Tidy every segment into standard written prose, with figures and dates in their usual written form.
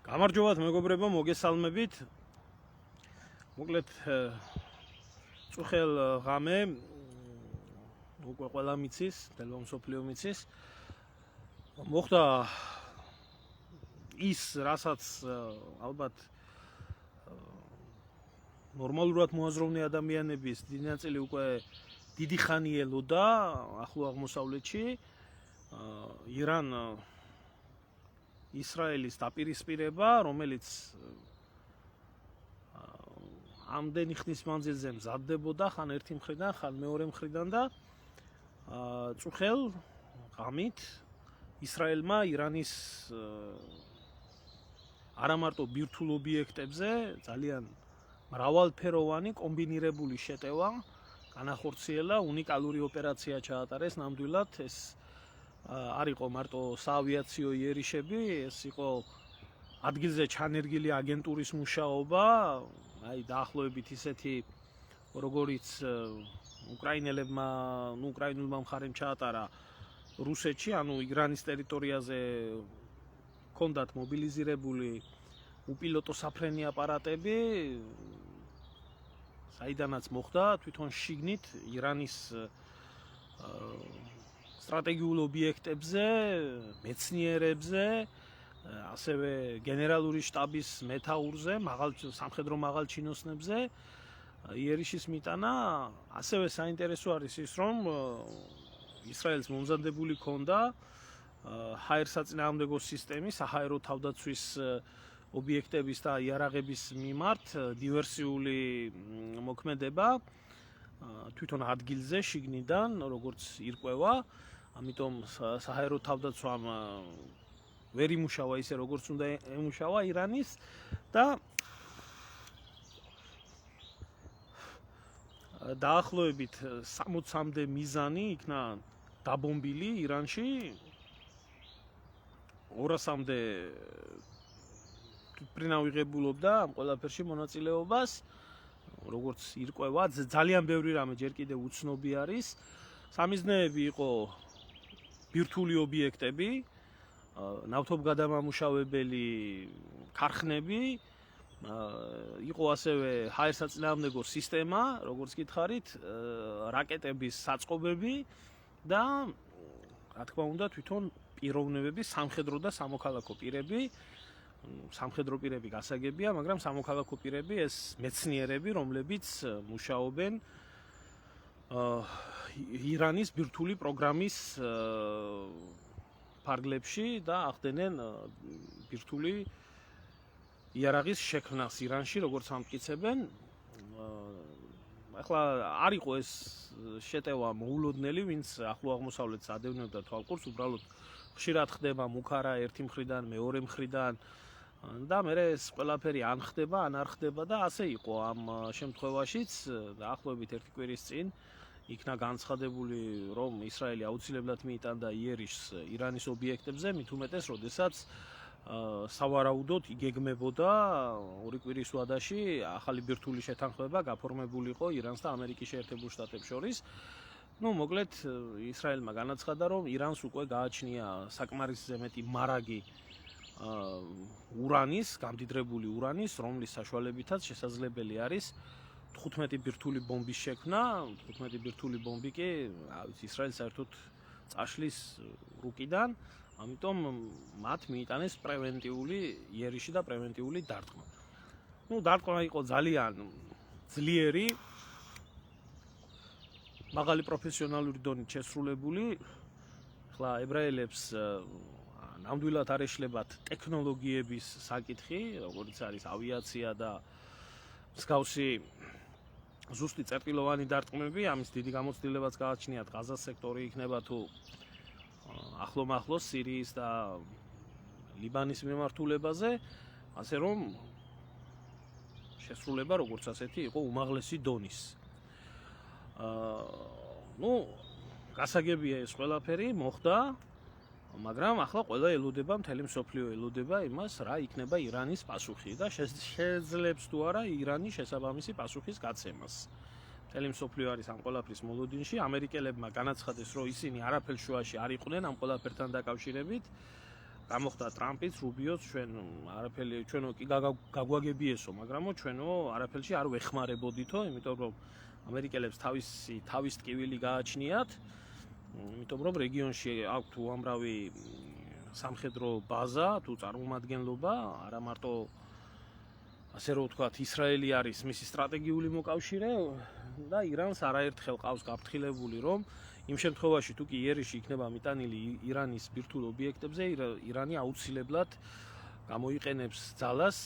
გამარჯობათ მეგობრებო, მოგესალმებით. მოკლედ წუხელ ღამე უკვე ყველა მიცის, თელო მსოფლიო მიცის. მოხდა ის, რასაც ალბათ ნორმალურად მოაზროვნე ადამიანების დიდი ნაწილი უკვე დიდი ხანი ელოდა ახლო აღმოსავლეთში. ირან ისრაელის დაპირისპირება, რომელიც ამდენი ხნის მანძილზე მზადდებოდა ხან ერთი მხრიდან, ხან მეორე მხრიდან და წუხელ ღამით ისრაელმა ირანის არა მარტო ბირთვულ ობიექტებზე ძალიან მრავალფეროვანი კომბინირებული შეტევა განახორციელა, უნიკალური ოპერაცია ჩაატარეს. ნამდვილად ეს არ იყო მარტო საავიაციო იერიშები, ეს იყო ადგილზე ჩანერგილი აგენტურის მუშაობა, დაახლოებით ისეთი, როგორიც უკრაინელებმა, უკრაინულმა მხარემ ჩაატარა რუსეთში, ირანის ტერიტორიაზე ჰქონდათ მობილიზირებული უპილოტო საფრენი აპარატები, საიდანაც მოხდა თვითონ შიგნით ირანის სტრატეგიულ ობიექტებზე, მეცნიერებზე, ასევე გენერალური შტაბის მეთაურზე, სამხედრო მაღალჩინოსნებზე იერიშის მიტანა. ასევე საინტერესო არის ის, რომ ისრაელს მომზადებული ჰქონდა ჰაერსაწინააღმდეგო სისტემის, საჰაერო თავდაცვის ობიექტების და იარაღების მიმართ დივერსიული მოქმედება თვითონ ადგილზე შიგნიდან, როგორც ირკვევა. ამიტომ საჰაერო თავდაცვამ ვერ იმუშავა ისე, როგორც უნდა ემუშავა ირანის და დაახლოებით 60-მდე მიზანი იქნა დაბომბილი ირანში, 200-მდე თვითმფრინავი ღებულობდა ამ ყველაფერში მონაწილეობას. როგორც ირკვევა, ძალიან ბევრი რამე ჯერ კიდევ უცნობი არის. სამიზნეები იყო ბირთვული ობიექტები, ნავთობგადამამუშავებელი ქარხნები, იყო ასევე ჰაერსაწინააღმდეგო სისტემა, როგორც გითხარით, რაკეტების საწყობები და რა თქმა უნდა თვითონ პიროვნებები, სამხედრო და სამოქალაქო პირები. სამხედრო პირები გასაგებია, მაგრამ სამოქალაქო პირები ეს მეცნიერები, რომლებიც მუშაობენ ირანის ბირთვული პროგრამის ფარგლებში და ახდენენ ბირთვული იარაღის შექმნას ირანში, როგორც ამტკიცებენ. ახლა არ იყო ეს შეტევა მოულოდნელი, ვინც ახლო აღმოსავლეთს ადევნებდა თვალყურს, უბრალოდ ხშირად ხდება მუქარა ერთი მხრიდან, მეორე მხრიდან და მე ეს ყველაფერი ან ხდება, ან არ ხდება და ასე იყო ამ შემთხვევაშიც. დაახლოებით ერთი კვირის წინ იქნა განცხადებული, რომ ისრაელი აუცილებლად მიიტანდა იერიშს ირანის ობიექტებზე, მით უმეტეს, როდესაც სავარაუდოდ იგეგმებოდა 2 კვირის ვადაში ახალი ბირთვული შეთანხმება გაფორმებულიყო ირანს და ამერიკის შეერთებულ შტატებს შორის. მოკლედ ისრაელმა განაცხადა, რომ ირანს უკვე გააჩნია საკმარისზე მეტი მარაგი ურანის, გამდიდრებული ურანის, რომლის საშუალებითაც შესაძლებელი არის 15 ბირთვული ბომბის შექმნა. 15 ბირთვული ბომბი კი, ისრაელს საერთოდ წაშლის რუკიდან, ამიტომ მათ მიიტანეს პრევენტიული იერიში და პრევენტიული დარტყმა. დარტყმა იყო ძალიან ძლიერი, მაღალი პროფესიონალური დონით შესრულებული. ახლა ებრაელებს ნამდვილად არ ეშლებათ ტექნოლოგიების საკითხი, როგორც არის ავიაცია და მსგავსი ზუსტი წერტილოვანი დარტყმები. ამის დიდი გამოცდილებაც გააჩნიათ ღაზას სექტორი იქნება თუ ახლომახლოს სირიის და ლიბანის მიმართულებაზე, ასე რომ შესრულება როგორც ასეთი იყო უმაღლესი დონის. გასაგებია ეს ყველაფერი მოხდა, მაგრამ ახლა ყველა ელოდება, მთელი მსოფლიო ელოდება იმას, რა იქნება ირანის პასუხი და შეძლებს თუ არა ირანი შესაბამისი პასუხის გაცემას. მთელი მსოფლიო არის ამ ყველაფრის მოლოდინში. ამერიკელებმა განაცხადეს, რომ ისინი არაფერ შუაში არ იყვნენ ამ ყველაფერთან დაკავშირებით. გამოხდა ტრამპიც, რუბიოც, ჩვენ არაფერი ჩვენო კი გაგვაგებიესო, მაგრამ ჩვენო არაფერში არ ვეხმარებოდითო, იმიტომ რომ ამერიკელებს თავის ტკივილი გააჩნიათ, იმიტომ რომ რეგიონში აქვთ უამრავი სამხედრო ბაზა თუ წარმომადგენლობა, არა მარტო ასე რომ ვთქვათ, ისრაელი არის მისი სტრატეგიული მოკავშირე და ირანს არაერთხელ ყავს გაფრთხილებული, რომ იმ შემთხვევაში თუ კი იერიში იქნება მიტანილი ირანის ბირთვულ ობიექტებზე, ირანი აუცილებლად გამოიყენებს ძალას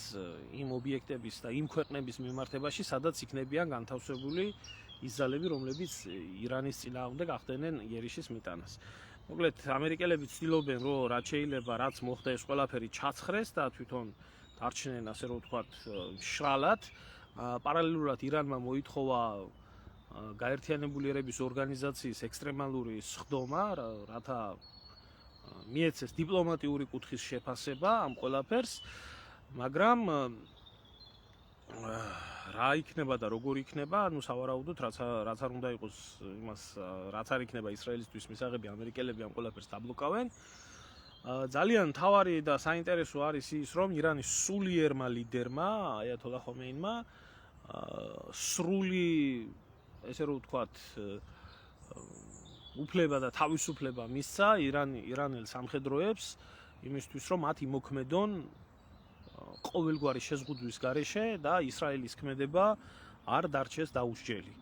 იმ ობიექტების და იმ ქვეყნების მიმართებაში, სადაც იქნებიან განთავსებული ის ძალები, რომლებიც ირანის წინააღმდეგ ახდენენ იერიშის მიტანას. მოკლედ, ამერიკელები ცდილობენ, რომ რაც შეიძლება, რაც მოხდა ეს ყველაფერი ჩაცხრეს და თვითონ დარჩნენ, ასე რომ ვთქვათ, შრალად. პარალელურად ირანმა მოითხოვა გაერთიანებული ერების ორგანიზაციის ექსტრემალური სხდომა, რათა მიეცეს დიპლომატიური კუთხის შეფასება ამ ყველაფერს, მაგრამ რა იქნება და როგორ იქნება, ანუ სავარაუდოდ რაც არ უნდა იყოს იმას, რაც არ იქნება ისრაელისთვის მისაღები, ამერიკელები ამ ყველაფერს დაბლოკავენ. ძალიან მთავარი და საინტერესო არის ის, რომ ირანის სულიერმა ლიდერმა, აიათოლა ხომეინმა, სრული, ესე რომ ვთქვათ, უფლება და თავისუფლება მისცა ირანელ სამხედროებს იმისთვის, რომ მათ იმოქმედონ ყოველგვარი შეზღუდვის გარეშე და ისრაელის ქმედება არ დარჩეს დაუსჯელი.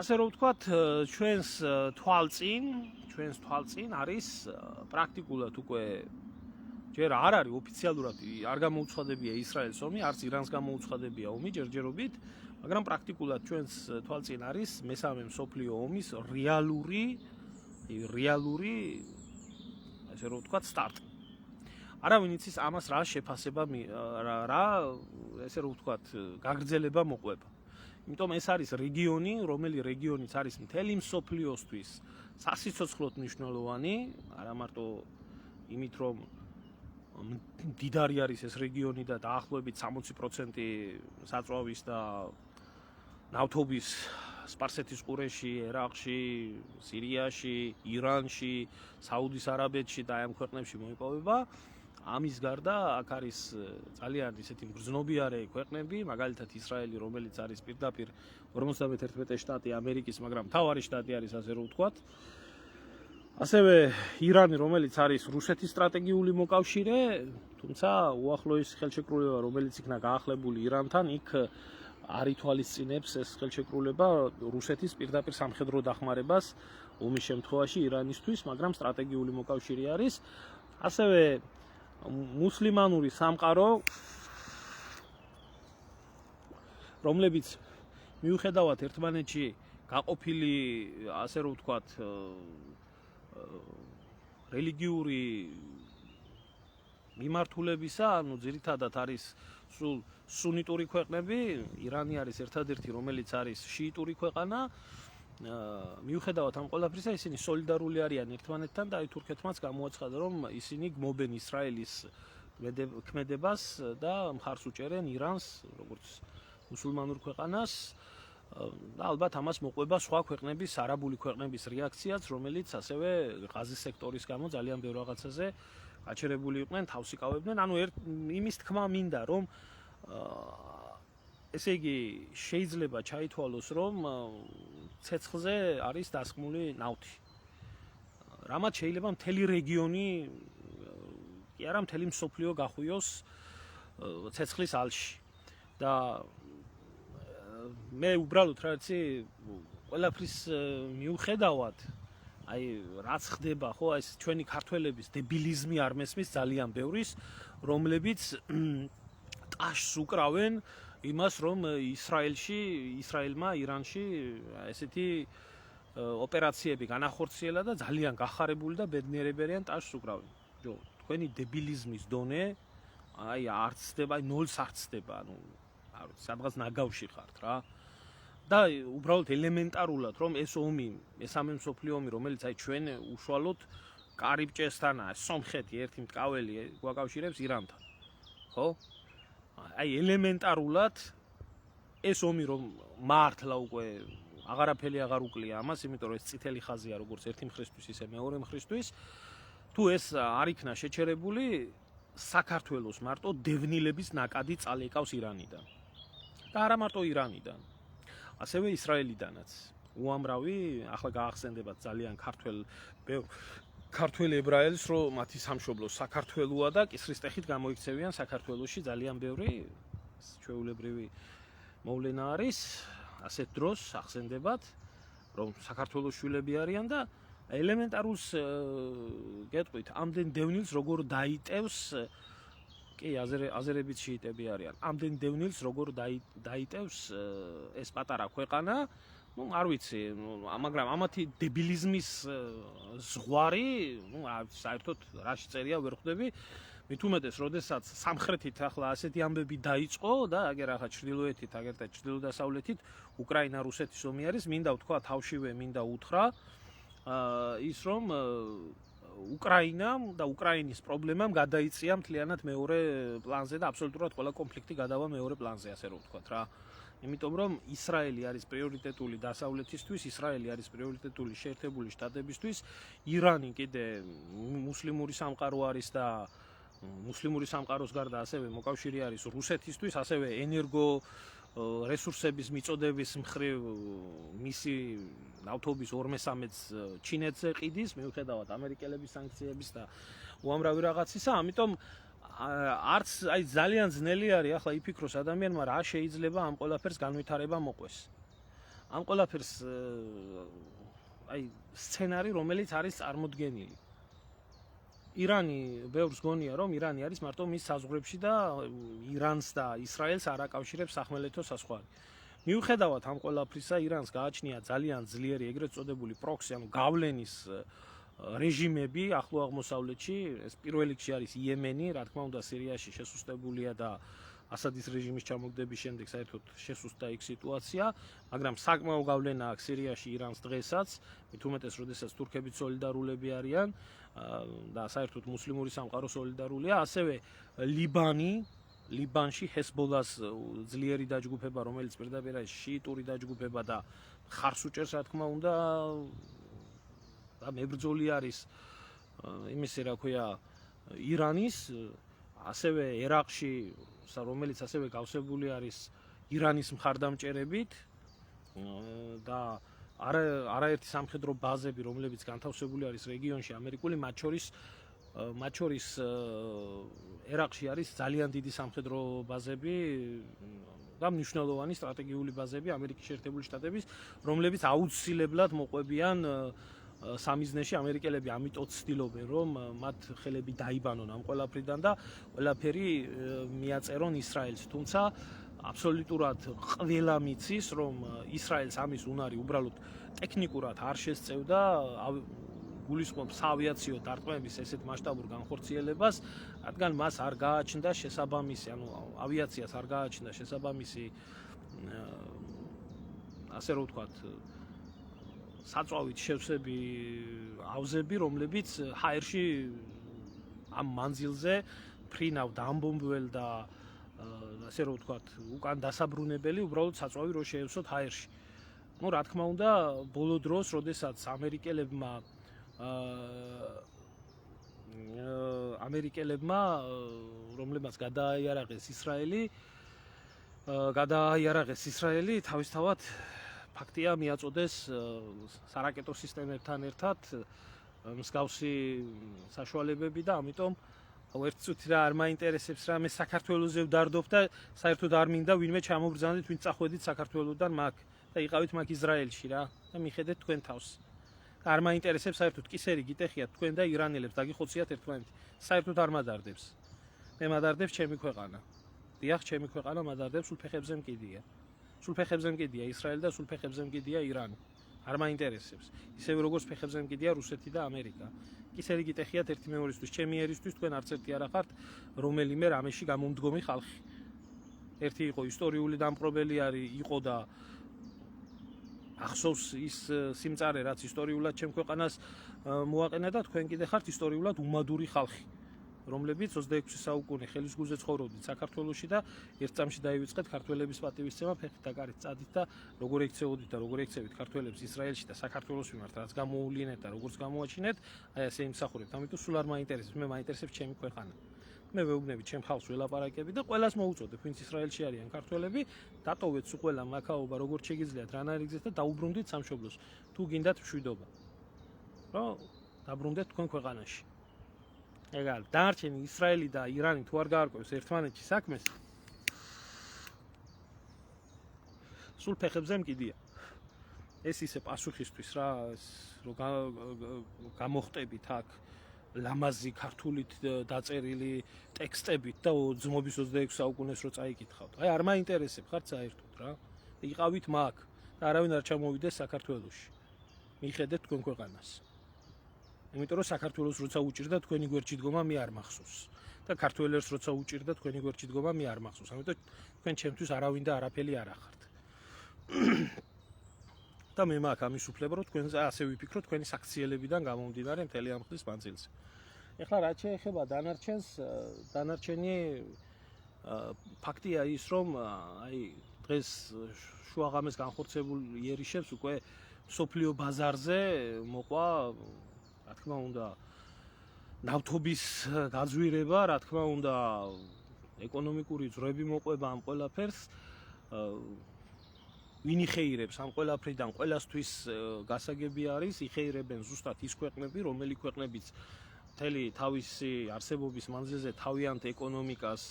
ასე რომ ვთქვათ, ჩვენს თვალწინ არის პრაქტიკულად უკვე ჯერ არ არის ოფიციალურად არ გამოუცხადებია ისრაელს ომი, არც ირანს გამოუცხადებია ომი ჯერჯერობით, მაგრამ პრაქტიკულად ჩვენს თვალწინ არის მესამე მსოფლიო ომის რეალური ასე რომ ვთქვათ სტარტი. არავინ იცის ამას რა შეფასება რა ესე რომ ვთქვათ გაგრძელება მოყვება. იმიტომ ეს არის რეგიონი, რომელი რეგიონიც არის მთელი მსოფლიოსთვის სასიცოცხლოდ მნიშვნელოვანი, არა მარტო იმით, რომ მდიდარი არის ეს რეგიონი და დაახლოებით 60% საწვავის და ნავთობის სპარსეთის ყურეში, ერაყში, სირიაში, ირანში, საუდის არაბეთში და ამ ქვეყნებში მოიპოვება. ამის გარდა აქ არის ძალიან ისეთი მგრძნობიარე ქვეყნები, მაგალითად ისრაელი, რომელიც არის პირდაპირ 51 შტატი ამერიკის, მაგრამ მთავარი შტატი არის, ასე რომ ვთქვათ. ასევე ირანი, რომელიც არის რუსეთის სტრატეგიული მოკავშირე, თუმცა უახლოესი ხელშეკრულება, რომელიც იქნა გაახლებული ირანთან, იქ არ ითვალისწინებს ეს ხელშეკრულება რუსეთის პირდაპირ სამხედრო დახმარებას ომის შემთხვევაში ირანისთვის, მაგრამ სტრატეგიული მოკავშირე არის. ასევე მუსლიმანური სამყარო, რომლებიც მიუხედავად ერთმანეთში გაყოფილი, ასე რომ ვთქვათ, რელიგიური მიმართულებისა, ანუ ძირითადად არის სულ სუნიტური ქვეყნები, ირანი არის ერთადერთი, რომელიც არის შიიტური ქვეყანა. მიუხედავად ამ ყველაფრისა, ისინი სოლიდარული არიან ერთმანეთთან და თურქეთმაც გამოაცხადა, რომ ისინი გმობენ ისრაელის ქმედებას და მხარს უჭერენ ირანს, როგორც მუსულმანურ ქვეყანას. და ალბათ ამას მოყვება სხვა ქვეყნების, არაბული ქვეყნების რეაქციაც, რომელიც ასევე ღაზის სექტორის გამო ძალიან ბევრ რაღაცაზე გაჩერებული იყვნენ, თავს იკავებდნენ. ანუ იმის თქმა მინდა, რომ ესე იგი შეიძლება ჩაითვალოს, რომ ცეცხლზე არის დასხმული ნავთი. რამაც შეიძლება მთელი რეგიონი, კი არა, მთელი მსოფლიო გახვიოს ცეცხლის ალში. და მე უბრალოდ რაღაცი ყველაფრის მიუხედავად, აი რაც ხდება, ხო, ეს ჩვენი ქართველების დებილიზმი არ მესმის ძალიან ბევრის, რომლებიც ტაშს უკრავენ იმას, რომ ისრაელმა ირანში ესეთი ოპერაციები განახორციელა და ძალიან გახარებული და ბედნიერებერიან ტაშს უკრავენ. თქვენი დებილიზმის დონე აი არც ხდება, აი ნოლს არც ხდება, ანუ არ ვიცი, სადღაც ნაგავში ხართ რა. და უბრალოდ ელემენტარულად, რომ ეს ომი, მესამე მსოფლიო ომი, რომელიც აი ჩვენ უშუალოდ კარიბჭესთანაა, სომხეთი ერთი მტკაველი გვაკავშირებს ირანთან. ხო? აი ელემენტარულად ეს ომი რომ მართლა უკვე აღარაფერი აღარ უკლია ამას, იმიტომ რომ ეს წითელი ხაზია როგორც ერთი მხრისთვის, ისე მეორე მხრისთვის. თუ ეს არ იქნა შეჩერებული, საქართველოს მარტო დევნილების ნაკადი წალეკავს ირანიდან. და არა მარტო ირანიდან, ასევე ისრაელიდანაც. უამრავი ახლა გაახსენდებათ ძალიან ქართველ ებრაელს, რომ მათი სამშობლო საქართველოა და კისრის ტეხით გამოიქცევიან საქართველოში ძალიან ბევრი ჩვეულებრივი მოვლენა არის. ასეთ დროს ახსენდებათ, რომ საქართველოს შვილები არიან და ელემენტარულს გეტყვით, ამდენ დევნილს როგორ დაიტევს, კი, აზერებიც შიიტები არიან. ამდენ დევნილს როგორ დაიტევს ეს პატარა ქვეყანა, არ ვიცი, მაგრამ ამათი დებილიზმის ზღვარი, საერთოდ რაში წერია ვერ ხვდები. მით უმეტეს, როდესაც სამხრეთით ახლა ასეთი ამბები დაიწყო და აგერ ახლა ჩრდილოეთით, აგერ და ჩრდილო-დასავლეთით უკრაინა-რუსეთის ომი არის, მინდა ვთქვა თავშივე, მინდა უთხრა ის რომ უკრაინამ და უკრაინის პრობლემამ გადაიწია მთლიანად მეორე პლანზე და აბსოლუტურად ყველა კონფლიქტი გადავა მეორე პლანზე, ასე რომ ვთქვათ რა. იმიტომ რომ ისრაელი არის პრიორიტეტული დასავლეთისთვის, ისრაელი არის პრიორიტეტული შეერთებული შტატებისთვის, ირანი კიდე მუსლიმური სამყარო არის და მუსლიმური სამყაროს გარდა ასევე მოკავშირე არის რუსეთისთვის, ასევე ენერგო რესურსების მიწოდების მხრივ მისი ნავთობის 2/3-ს ჩინეთზე ყიდის, მიუხედავად ამერიკელების სანქციების და უამრავი რაღაცისა, ამიტომ არც აი ძალიან ძნელი არის ახლა იფიქროს ადამიანმა რა შეიძლება ამ ყველაფერს განვითარება მოყვეს. ამ ყველაფერს აი სცენარი, რომელიც არის წარმოდგენილი. ირანი ბევრს გონია, რომ ირანი არის მარტო მის საზღვრებში და ირანს და ისრაელს არ აკავშირებს სახმელეთო საზღვარი. მიუხედავად ამ ყველაფრისა, ირანს გააჩნია ძალიან ძლიერი ეგრეთ წოდებული პროქსი, ანუ გავლენის რეჟიმები ახლო აღმოსავლეთში, ეს პირველ რიგში არის იემენი, რა თქმა უნდა სირიაში შესუსტებულია და ასადის რეჟიმის ჩამოგდების შემდეგ საერთოდ შესუსტდა იქ სიტუაცია, მაგრამ საკმაო გავლენა აქვს სირიაში ირანს დღესაც, მით უმეტეს, როდესაც თურქები სოლიდარულები არიან და საერთოდ მუსლიმური სამყარო სოლიდარულია, ასევე ლიბანში ჰესბოლას ძლიერი დაჯგუფება, რომელიც პირდაპირ არის შიიტური დაჯგუფება და ხარს უჭერს, რა თქმა უნდა, და მებრძოლი არის იმისი, რა ქვია, ირანის, ასევე ერაყში, რომელიც ასევე გავსებული არის ირანის მხარდამჭერებით და არაერთი სამხედრო ბაზები, რომლებიც განთავსებული არის რეგიონში ამერიკული, მათ შორის ერაყში არის ძალიან დიდი სამხედრო ბაზები და მნიშვნელოვანი სტრატეგიული ბაზები ამერიკის შეერთებული შტატების, რომლებიც აუცილებლად მოყვებიან სამიზნეში. ამერიკელები ამიტომ ცდილობენ, რომ მათ ხელები დაიბანონ ამ ყველაფრიდან და ყველაფერი მიაწერონ ისრაელს, თუმცა აბსოლუტურად ყველა მიცის, რომ ისრაელს ამის უნარი უბრალოდ ტექნიკურად არ შესწევდა, გულისხმობს ავიაციო დარტყმების ესეთ მასშტაბურ განხორციელებას, რადგან მას არ გააჩნდა შესაბამისი, ანუ ავიაციას არ გააჩნდა შესაბამისი, ასე რომ ვთქვათ, საწვავით შევსები ავზები, რომლებიც ჰაერში ამ მანძილზე ფრინავდა ამბომბველ და ასე რომ ვთქვათ, უკან დასაბრუნებელი უბრალოდ საწვავი რო შეევსოთ ჰაერში. ნუ რა თქმა უნდა, ბოლო დროს, როდესაც ამერიკელებმა, რომლებმაც გადააიარაღეს ისრაელი, თავისთავად ფაქტია მიაწოდეს სარაკეტო სისტემებთან ერთად მსგავსი საშუალებები და ამიტომ ერთ წუთი რა არ მაინტერესებს რა მე საქართველოზე ვდარდობ და საერთოდ არ მინდა ვინმე ჩამობრძანდეთ, ვინც წახვედით საქართველოდან მაგ და იყავით მაგ ისრაელში რა და მიხედეთ თქვენ თავს. არ მაინტერესებს საერთოდ კისერი გიტეხიათ თქვენ და ირანელებს დაგიხოციათ ერთმანეთი. საერთოდ არ მადარდებს. მე მადარდებს ჩემი ქვეყანა. დიახ, ჩემი ქვეყანა მადარდებს, სულ ფეხებზე მკიდია. სულ ფეხებზე მკიდია ისრაელი და სულ ფეხებზე მკიდია ირანი. არ მაინტერესებს. ისევე როგორც ფეხებზე მკიდია რუსეთი და ამერიკა. კისერი გიტეხიათ ერთი მეორისთვის, ჩემი ერისთვის თქვენ არც ერთი არ ახართ რომელიმე რამეში გამომდგომი ხალხი. ერთი იყო ისტორიული დამპყრობელი იყო და ახსოვს ის სიმწარე, რაც ისტორიულად ჩემ ქვეყანას მოაყენა და თქვენ კიდე ხართ ისტორიულად უმადური ხალხი. რომლებიც 26 საუკუნე ხელის გულზე ცხოვრობდნენ საქართველოში და ერთ წამში დაივიწყეთ ქართველების პატივისცემა ფეხით და კარით წადით და როგორ ექცეოდით და როგორ ექცევით ქართველებს ისრაელში და საქართველოს მიმართ რაც გამოუვლინეთ და როგორც გამოაჩინეთ, აი ასე იმსახურებთ. ამიტომ სულ არ მაინტერესებს, მე მაინტერესებს ჩემი ქვეყანა. მე ვეუბნები ჩემ ხალხს ველაპარაკები და ყველას მოუწოდებ, ვინც ისრაელში არიან ქართველები, დატოვეთ სულ ყველა მაქაობა როგორც შეგიძლიათ რანაირი გზით და დაუბრუნდით სამშობლოს. თუ გინდათ მშვიდობა. რომ დაბრუნდეთ თქვენ ქვეყანაში. ეგ არის. დანარჩენი ისრაელი და ირანი თუ არ გაარკვევს ერთმანეთში საქმეს, სულ ფეხებზე მკიდია. ეს ისე პასუხისთვის რა, რომ გამოხტებით აქ ლამაზი ქართულით დაწერილი ტექსტებით და ძმობის 26 საუკუნეს რო წაიკითხავთ. აი არ მაინტერესებ ხართ საერთოდ რა. იყავით მაგ და არავინ არ ჩამოვიდეს საქართველოში. მიხედეთ თქვენ ქვეყანას. იმიტომ რომ საქართველოს როცა უჭირდა თქვენი გვერდში დგომა მე არ მახსოვს და ქართველებს როცა უჭირდა თქვენი გვერდში დგომა მე არ მახსოვს. ამიტომ თქვენ ჩემთვის არავინ და არაფერი არ ახართ. და მე მაქვს ამის უფლება რომ თქვენ ასე ვიფიქროთ თქვენი საქციელებიდან გამომდინარე მთელი ამ ხნის მანძილზე. ეხლა რაც შეეხება დანარჩენს, დანარჩენი ფაქტია ის რომ აი დღეს შუაღამეს განხორციელებულ იერიშებს უკვე სოფლიო ბაზარზე მოყვა რა თქმა უნდა ნავთობის გაძვირება, რა თქმა უნდა ეკონომიკური ძვრები მოყვება ამ ყველაფერს. ვინ იხეირებს ამ ყველაფრიდან ყველასთვის გასაგები არის, იხეირებენ ზუსტად ის ქვეყნები, რომელი ქვეყნებიც მთელი თავისი არსებობის მანძილზე თავიანთ ეკონომიკას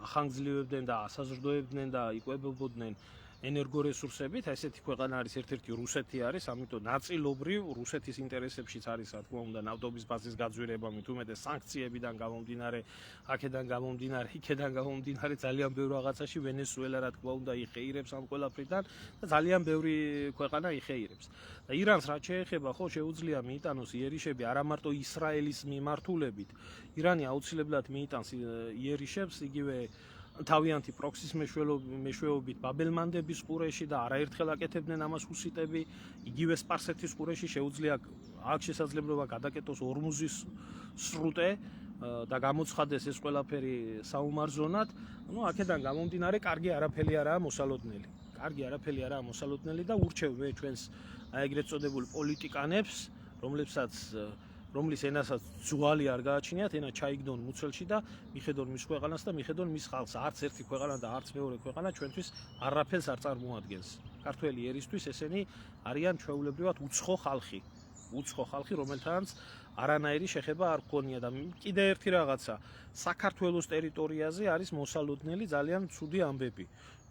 ახანგრძლივებდნენ და ასაზრდოებდნენ და იკვებებოდნენ ენერგორესურსებით. ესეთი ქვეყანა არის ერთ-ერთი რუსეთი არის, ამიტომ ნაწილობრივ რუსეთის ინტერესებშიც არის რა თქმა უნდა ნავთობის ბაზის გაძვირება, მით უმეტეს სანქციებიდან გამომდინარე, აქედან გამომდინარე, იქედან გამომდინარე ძალიან ბევრ რაღაცაში ვენესუელა რა თქმა უნდა იხეირებს ამ ყველაფრიდან და ძალიან ბევრი ქვეყანა იხეირებს. და ირანს რაც შეეხება, ხო შეუძლია მიიტანოს იერიშები არა მარტო ისრაელის მიმართულებით. ირანი აუცილებლად მიიტანს იერიშებს იგივე თავიანთი პროქსის მეშვეობით ბაბელმანდების ყურეში და არაერთხელ აკეთებდნენ ამას ჰუსიტები, იგივე სპარსეთის ყურეში შეუძლია აქ შესაძლებლობა გადაკეთოს ორმუზის სრუტე და გამოცხადეს ეს ყველაფერი საომარ ზონად. აქედან გამომდინარე კარგი არაფერი არაა მოსალოდნელი. კარგი არაფერი არაა მოსალოდნელი და ურჩევ მე ჩვენს ეგრეთ წოდებულ პოლიტიკანებს, რომლის ენასაც ძვალი არ გააჩნიათ, ენა ჩაიგდონ მუცელში და მიხედონ მის ქვეყანას და მიხედონ მის ხალხს. არც ერთი ქვეყანა და არც მეორე ქვეყანა ჩვენთვის არაფერს არ წარმოადგენს. ქართველი ერისთვის ესენი არიან ჩვეულებრივად უცხო ხალხი. უცხო ხალხი, რომელთანაც არანაირი შეხება არ გქონია და კიდე ერთი რაღაცა, საქართველოს ტერიტორიაზე არის მოსალოდნელი ძალიან ცუდი ამბები.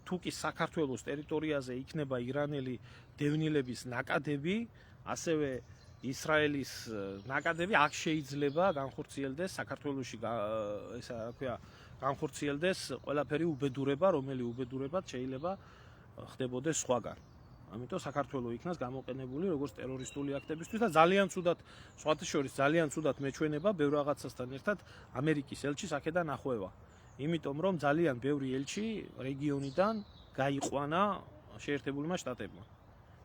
თუ კი საქართველოს ტერიტორიაზე იქნება ირანელი დევნილების ნაკადები, ასევე ისრაელის ნაკადები, აქ შეიძლება განხორციელდეს საქართველოში ესა რა ქვია, განხორციელდეს ყველაფერი უბედურება, რომელი უბედურებად შეიძლება ხდებოდეს სხვაგან. ამიტომ საქართველოს იქნას გამოყენებული როგორც ტერორისტული აქტებისთვის და ძალიან ცუდად, სხვათა შორის ძალიან ცუდად მეჩვენება ბევრ რაღაცასთან ერთად ამერიკის ელჩის აქედან ახვევა. იმიტომ რომ ძალიან ბევრი ელჩი რეგიონიდან გაიყვანა შეერთებულმა შტატებმა.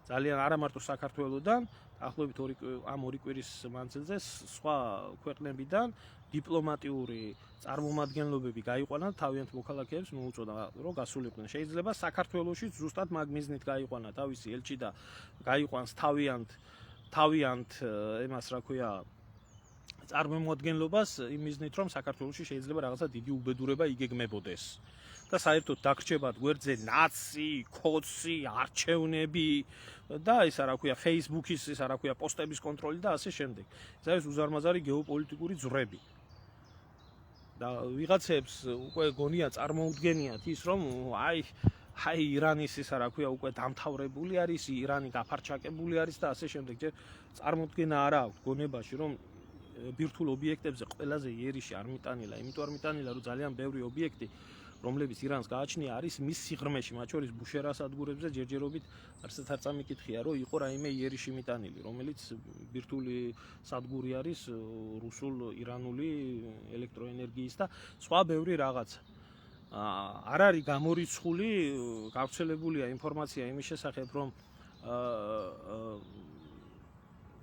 ძალიან არა მარტო საქართველოსდან, ახლობით ამ ორი კვირის მანძილზე სხვა ქვეყნებიდან დიპლომატიური წარმომადგენლობები გაიყვანა და თავიანთ მოქალაქეებს მოუწოდა რომ გასულიყვნენ. შეიძლება საქართველოში ზუსტად მაგ მიზნით გაიყვანა თავისი ელჩი და გაიყვანს თავიანთ ემას რა ქვია წარმომადგენლობას იმ მიზნით რომ საქართველოში შეიძლება რაღაცა დიდი უბედურება იგეგმებოდეს. და საერთოდ დაგრჩებათ გვერდზე ნაცი, კოცი, არჩევნები და ისა რა ქვია Facebook-ის ისა რა ქვია პოსტების კონტროლი და ასე შემდეგ. ეს არის უზარმაზარი გეოპოლიტიკური ძვრები. და ვიღაცებს უკვე გონია წარმოუდგენიათ ის რომ აი ირანის ისა რა ქვია უკვე დამთავრებული არის, ირანი გაფარჩაკებული არის და ასე შემდეგ. ჯერ წარმოუდგენა არა აქვს გონებაში რომ ბირთვულ ობიექტებზე ყველაზე იერიში არ მიტანილა, იმიტომ არ მიტანილა რომ ძალიან ბევრი ობიექტი რომლებიც ირანს გააჩნია არის მის სიღრმეში, მათ შორის ბუშერას ადგურებზე ჯერჯერობით არცერთ არ წამიკითხია, რომ იყო რაიმე იერიში მიტანილი, რომელიც ბირთვული სადგური არის რუსულ-ირანული ელექტროენერგიის და სხვა ბევრი რაღაცა. არ არის გამორიცხული, გავრცელებულია ინფორმაცია იმის შესახებ, რომ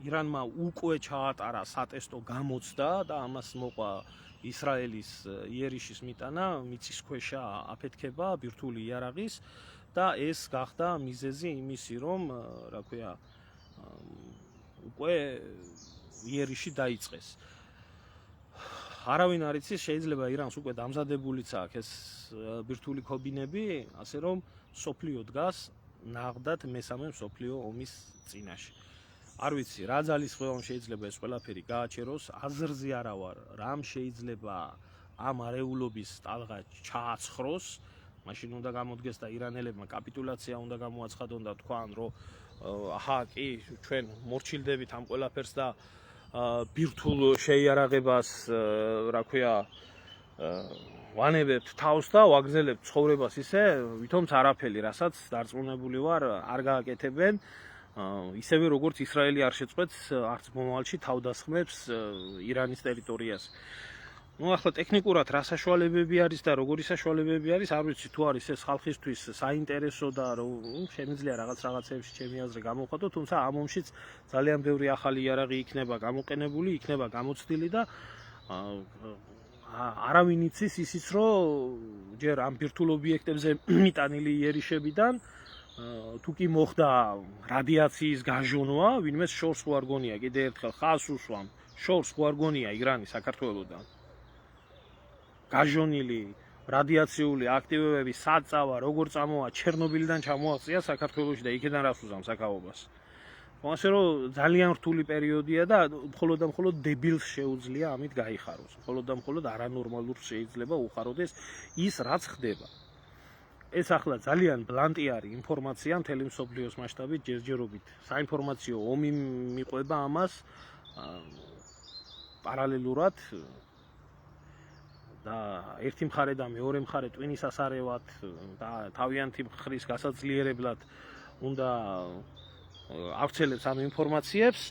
ირანმა უკვე ჩაატარა სატესტო გამოცდა და ამას მოყვა ისრაელის იერიშის მიტანა, მიწისქვეშა აფეთქება ბირთვული იარაღის და ეს გახდა მიზეზი იმისი, რომ რა ქვია, უკვე იერიში დაიწყეს. არავინ არ იცის, შეიძლება ირანს უკვე დამზადებულიც აქვს ეს ბირთვული ქობინები, ასე რომ სოფლიო დგას ნაღდად მესამე მსოფლიო ომის წინაშე. არ ვიცი, რა ძალისხმევამ შეიძლება ეს ყველაფერი გააჩეროს, აზრზე არა ვარ, რამ შეიძლება ამ არეულობის ტალღა ჩააცხროს, მაშინ უნდა გამოდგეს და ირანელებმა კაპიტულაცია უნდა გამოაცხადონ და თქვან, რომ აჰა, კი, ჩვენ მორჩილდებით ამ ყველაფერს და ბირთვულ შეიარაღებას, რა ქვია, ვანებებთ თავს და ვაგზელებთ ცხოვრებას ისე, ვითომც არაფერი, რასაც დარწმუნებული ვარ, არ გააკეთებენ. ისევე როგორც ისრაელი არ შეწყვეტს არც მომავალში თავდასხმებს ირანის ტერიტორიაზე. ახლა ტექნიკურად რა საშუალებები არის და როგორი საშუალებები არის, არ ვიცი თუ არის ეს ხალხისთვის საინტერესო და შემიძლია რაღაცეებში ჩემი აზრი გამოვხატო, თუმცა ამ ომშიც ძალიან ბევრი ახალი იარაღი იქნება გამოყენებული, იქნება გამოცდილი და არავინ იცის ისიც, რომ ჯერ ამ ბირთვულ ობიექტებზე მიტანილი იერიშებიდან თუ კი მოხდა რადიაციის გაჟონვა, ვინმეს შორს ხო არ გონია, კიდე ერთხელ ხაზს უსვამ, შორს ხო არ გონია ირანი საქართველოსთან. გაჟონილი რადიაციული აქტივობები საწავა, როგორ წამოვა ჩერნობილიდან ჩამოაღწია საქართველოში და იქიდან რას უზამს საკაობას. ასე რომ ძალიან რთული პერიოდია და მხოლოდ და მხოლოდ დებილს შეუძლია ამით გაიხაროს. მხოლოდ და მხოლოდ არანორმალურს შეიძლება უხაროდეს ის, რაც ხდება. ეს ახლა ძალიან ბლანტიარი ინფორმაცია მთელი მსოფლიოს მასშტაბით ჯერჯერობით. საინფორმაციო ომი მიყვება ამას პარალელურად და ერთი მხარე და მეორე მხარე ტვინის ასარევად და თავიანთი მხრის გასაძლიერებლად უნდა ავრცელებს ამ ინფორმაციებს.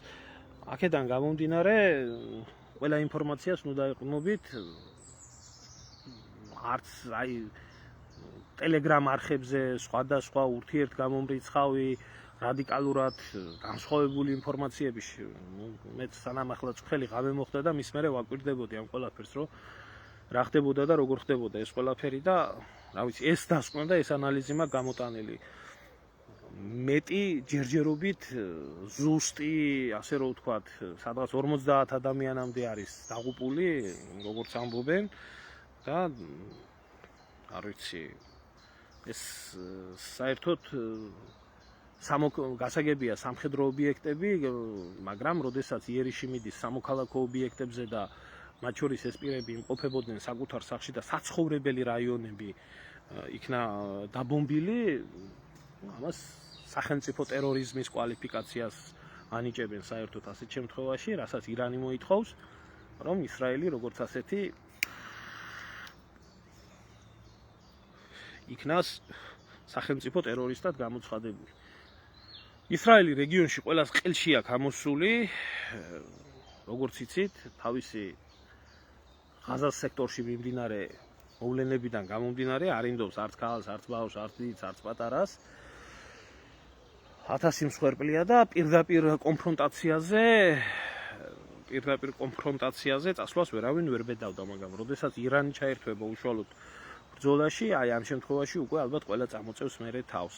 აქედან გამომდინარე, ყველა ინფორმაციას უნდა ეყრდნობით არც აი ტელეგრამ არხებზე სხვადასხვა ურთიერთგამომრიცხავი რადიკალურად განსხვავებული ინფორმაციები მეც სანამ ახლა წვრთელი ღამე მოხდა და მის მერე ვაკვირდებოდი ამ ყველაფერს, რომ რა ხდებოდა და როგორ ხდებოდა ეს ყველაფერი და რა ვიცი, ეს დასკვნა და ეს ანალიზი მაქვს გამოტანილი. მეტი ჯერჯერობით ზუსტი, ასე რომ ვთქვათ, სადღაც 50 ადამიანამდე არის დაღუპული, როგორც ამბობენ და არ ვიცი, ეს საერთოდ გასაგებია სამხედრო ობიექტები, მაგრამ როდესაც იერიში მიდის სამოქალაქო ობიექტებზე და მათ შორის ეს პირები იმყოფებოდნენ საკუთარ სახლში და საცხოვრებელი რაიონები იქნა დაბომბილი, ამას სახელმწიფო ტერორიზმის კვალიფიკაციას ანიჭებენ საერთოდ ასეთ შემთხვევაში, რასაც ირანი მოითხოვს, რომ ისრაელი როგორც ასეთი იქნას სახელმწიფო ტერორისტად გამოცხადებული. ისრაელი რეგიონში ყველას ყელში აქვს ამოსული, როგორც იცით, თავისი ღაზას სექტორში მიმდინარე მოვლენებიდან გამომდინარე, არინდობს არც ქალს, არც ბავშვს, არც დიდს, არც პატარას. 1000 მსხვერპლია და პირდაპირ კონფრონტაციაზე წასვლას ვერავინ ვერ ბედავდა, მაგრამ როდესაც ირანი ჩაერთვება უშუალოდ ბრძოლაში, აი ამ შემთხვევაში უკვე ალბათ ყველა წამოწევს მერე თავს.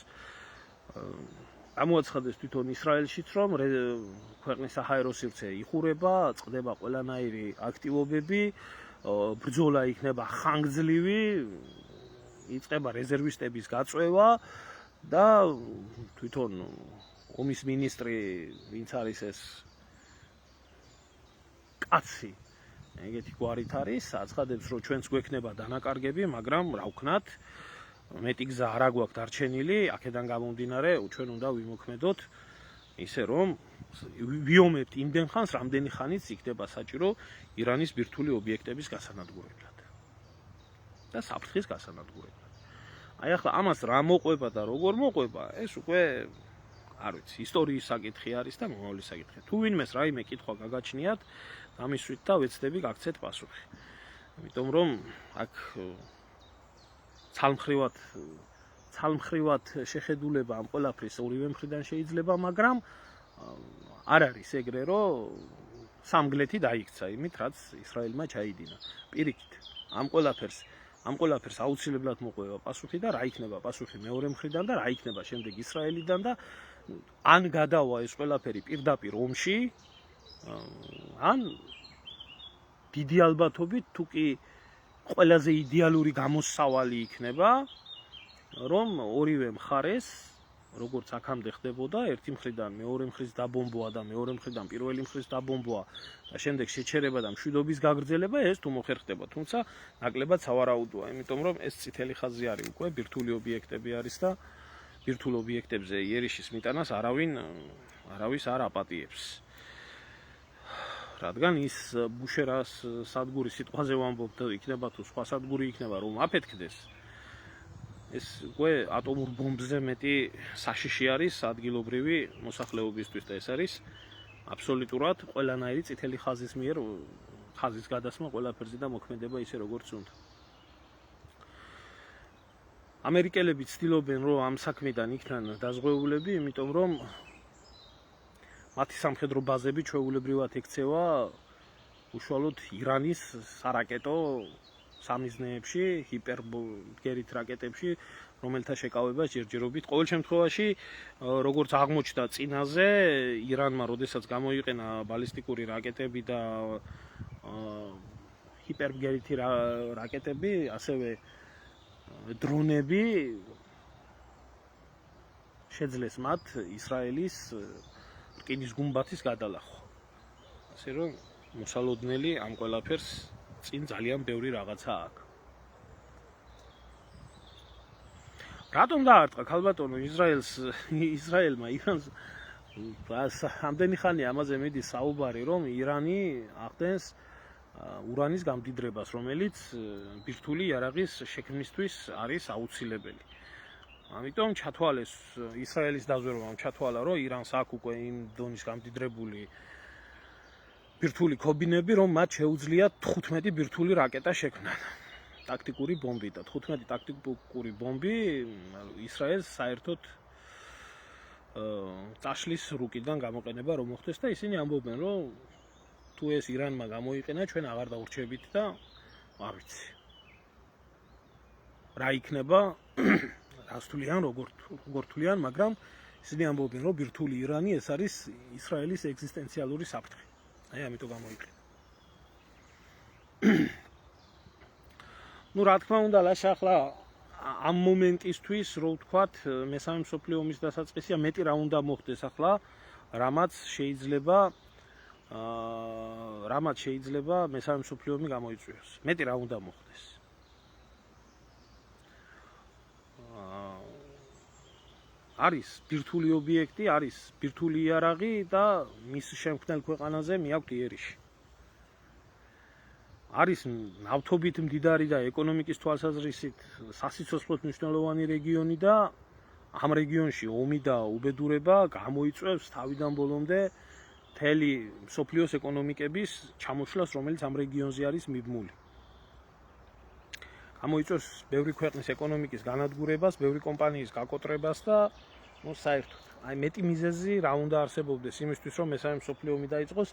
გამოაცხადეს თვითონ ისრაელშიც, რომ ქვეყნის საჰაერო სივრცე იხურება, წყდება ყველანაირი აქტივობები, ბრძოლა იქნება ხანგრძლივი, იწყება რეზერვისტების გაწვევა და თვითონ ომის მინისტრი, ვინც არის ეს კაცი, ეგეთი გვარით არის, აცხადებს, რომ ჩვენც გვექნება დანაკარგები, მაგრამ რა ვქნათ, მეტი გზა არ აგვაქვს დარჩენილი, აქედან გამომდინარე, ჩვენ უნდა ვიმოქმედოთ ისე, რომ ვიომებთ იმდენ ხანს, რამდენი ხანიც იქნება საჭირო ირანის ბირთვული ობიექტების გასანადგურებლად და საფრთხის გასანადგურებლად. აი ახლა ამას რა მოყვება და როგორ მოყვება, ეს უკვე არ ვიცი, ისტორიის საკითხი არის და მომავლის საკითხი. თუ ვინმეს რაიმე კითხვა გაგაჩნიათ, დამისვით და ვეცდები გაგცეთ პასუხი. იმიტომ რომ აქ ცალმხრივად შეხედულება ამ ყველაფრის ორივე მხრიდან შეიძლება, მაგრამ არ არის ეგრე, რომ სამგლეთი დაიქცა იმით, რაც ისრაელმა ჩაიდინა. პირიქით, ამ ყველაფერს აუცილებლად მოყვება პასუხი და რა იქნება პასუხი მეორე მხრიდან და რა იქნება შემდეგ ისრაელიდან და ან გადავა ეს ყველაფერი პირდაპირ ომში, ან დიდი ალბათობით თუ კი ყველაზე იდეალური გამოსავალი იქნება, რომ ორივე მხარეს როგორც აქამდე ხდებოდა, ერთი მხრიდან მეორე მხრის დაბომბვა და მეორე მხრიდან პირველი მხრის დაბომბვა და შემდეგ შეჩერება და მშვიდობის გაგრძელება ეს თუ მოხერხდება, თუმცა ნაკლებად სავარაუდოა, იმიტომ რომ ეს წითელი ხაზი არის უკვე ბირთვული ობიექტები არის და ბირთვულ ობიექტებზე იერიშის მიტანას არავის არ აპატიებს. რადგან ის ბუშერას სადგური სიტყვაზე ვამბობ და იქნება თუ სხვა სადგური იქნება რომ აფეთქდეს, ეს უკვე ატომურ ბომბზე მეტი საშიში არის ადგილობრივი მოსახლეობისთვის და ეს არის აბსოლუტურად ყველანაირი წითელი ხაზის მიერ ხაზის გადასმა ყველაფერზე და მოქმედება ისე როგორც უნდა. ამერიკელები ცდილობენ რომ ამ საქმიდან იქნან დაზღვეულები, იმიტომ რომ მათი სამხედრო ბაზები ჩვეულებრივად ექცევა უშუალოდ ირანის სარაკეტო სამიზნეებში, ჰიპერბგერით რაკეტებში, რომელთა შეკავება ჯერჯერობით. ყოველ შემთხვევაში, როგორც აღმოჩნდა წინაზე, ირანმა როდესაც გამოიყენა ბალისტიკური რაკეტები და ჰიპერბგერითი რაკეტები, ასევე დრონები შეძლეს მათ ისრაელის რკინის გუმბათის გადალახვა. ასე რომ მოსალოდნელი ამ ყველაფერს წინ ძალიან ბევრი რაღაცა აქვს. რატომ დაარტყა ქალბატონო ისრაელმა ირანს ამდენი ხანი ამაზე მიდის საუბარი, რომ ირანი ახდენს ურანის გამდიდრებას, რომელიც ბირთვული იარაღის შექმნისთვის არის აუცილებელი. ამიტომ ჩათვალეს ისრაელის დაზვერვამ ჩათვალა, რომ ირანს აქვს უკვე იმ დონის გამდიდრებული ბირთვული ქობინები, რომ მათ შეუძლია 15 ბირთვული რაკეტა შექმნან. ტაქტიკური ბომბი და 15 ტაქტიკური ბომბი ისრაელს საერთოდ წაშლის რუკიდან გამოყენება რომ მოხდეს და ისინი ამბობენ, რომ თუ ეს ირანმა გამოიყენა, ჩვენ აღარ დაურჩებით და არ ვიცი. რა იქნება, რას თვლიან, როგორ თვლიან, მაგრამ ისინი ამბობენ, რომ ბირთვული ირანი ეს არის ისრაელის ეგზისტენციალური საფრთხე. აი ამიტომ გამოიყენა. რა თქმა უნდა, ახლა ამ მომენტისთვის, რო ვთქვათ, მესამე მსოფლიო ომის დასაწყისია, მეტი რა უნდა მოხდეს ახლა, რამაც შეიძლება მესამე მსოფლიო ომი გამოიწვიოს. მეტი რა უნდა მოხდეს. არის ბირთვული ობიექტი, არის ბირთვული იარაღი და მის შემქმნელ ქვეყანაზე მიაქვთ იერიში. არის ნავთობით მდიდარი და ეკონომიკის თვალსაზრისით სასიცოცხლოდ მნიშვნელოვანი რეგიონი და ამ რეგიონში ომი და უბედურება გამოიწვევს თავიდან ბოლომდე მთელი მსოფლიოს ეკონომიკების ჩამოშლას, რომელიც ამ რეგიონზე არის მიბმული. გამოიწვევს ბევრი ქვეყნის ეკონომიკის განადგურებას, ბევრი კომპანიის გაკოტრებას და საერთოდ აი მეტი მიზეზი რა უნდა არსებობდეს იმისთვის, რომ მესამე მსოფლიო ომი დაიწყოს,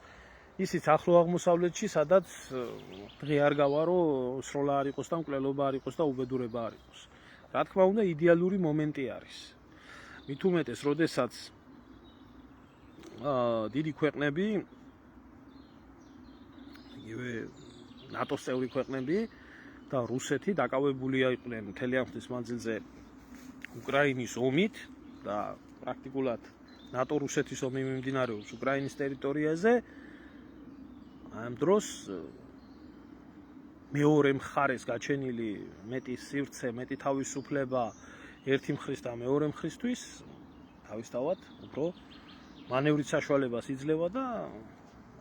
ისიც ახლო აღმოსავლეთში, სადაც დღე არ გავა, რომ სროლა არ იყოს და მკვლელობა არ იყოს და უბედურება არ იყოს. რა თქმა უნდა, იდეალური მომენტი არის. მით უმეტეს, როდესაც დიდი ქვეყნები, იგივე ნატოს წევრი ქვეყნები და რუსეთი დაკავებულია იყვნენ მთელი ამ ხნის მანძილზე უკრაინის ომით და პრაქტიკულად ნატო-რუსეთის ომი მიმდინარეობს უკრაინის ტერიტორიაზე. ამ დროს მეორე მხარეს გაჩენილი მეტი სივრცე, მეტი თავისუფლება ერთი მხრის და მეორე მხრისთვის თავისთავად უფრო მანევრის საშუალებას იძლევა და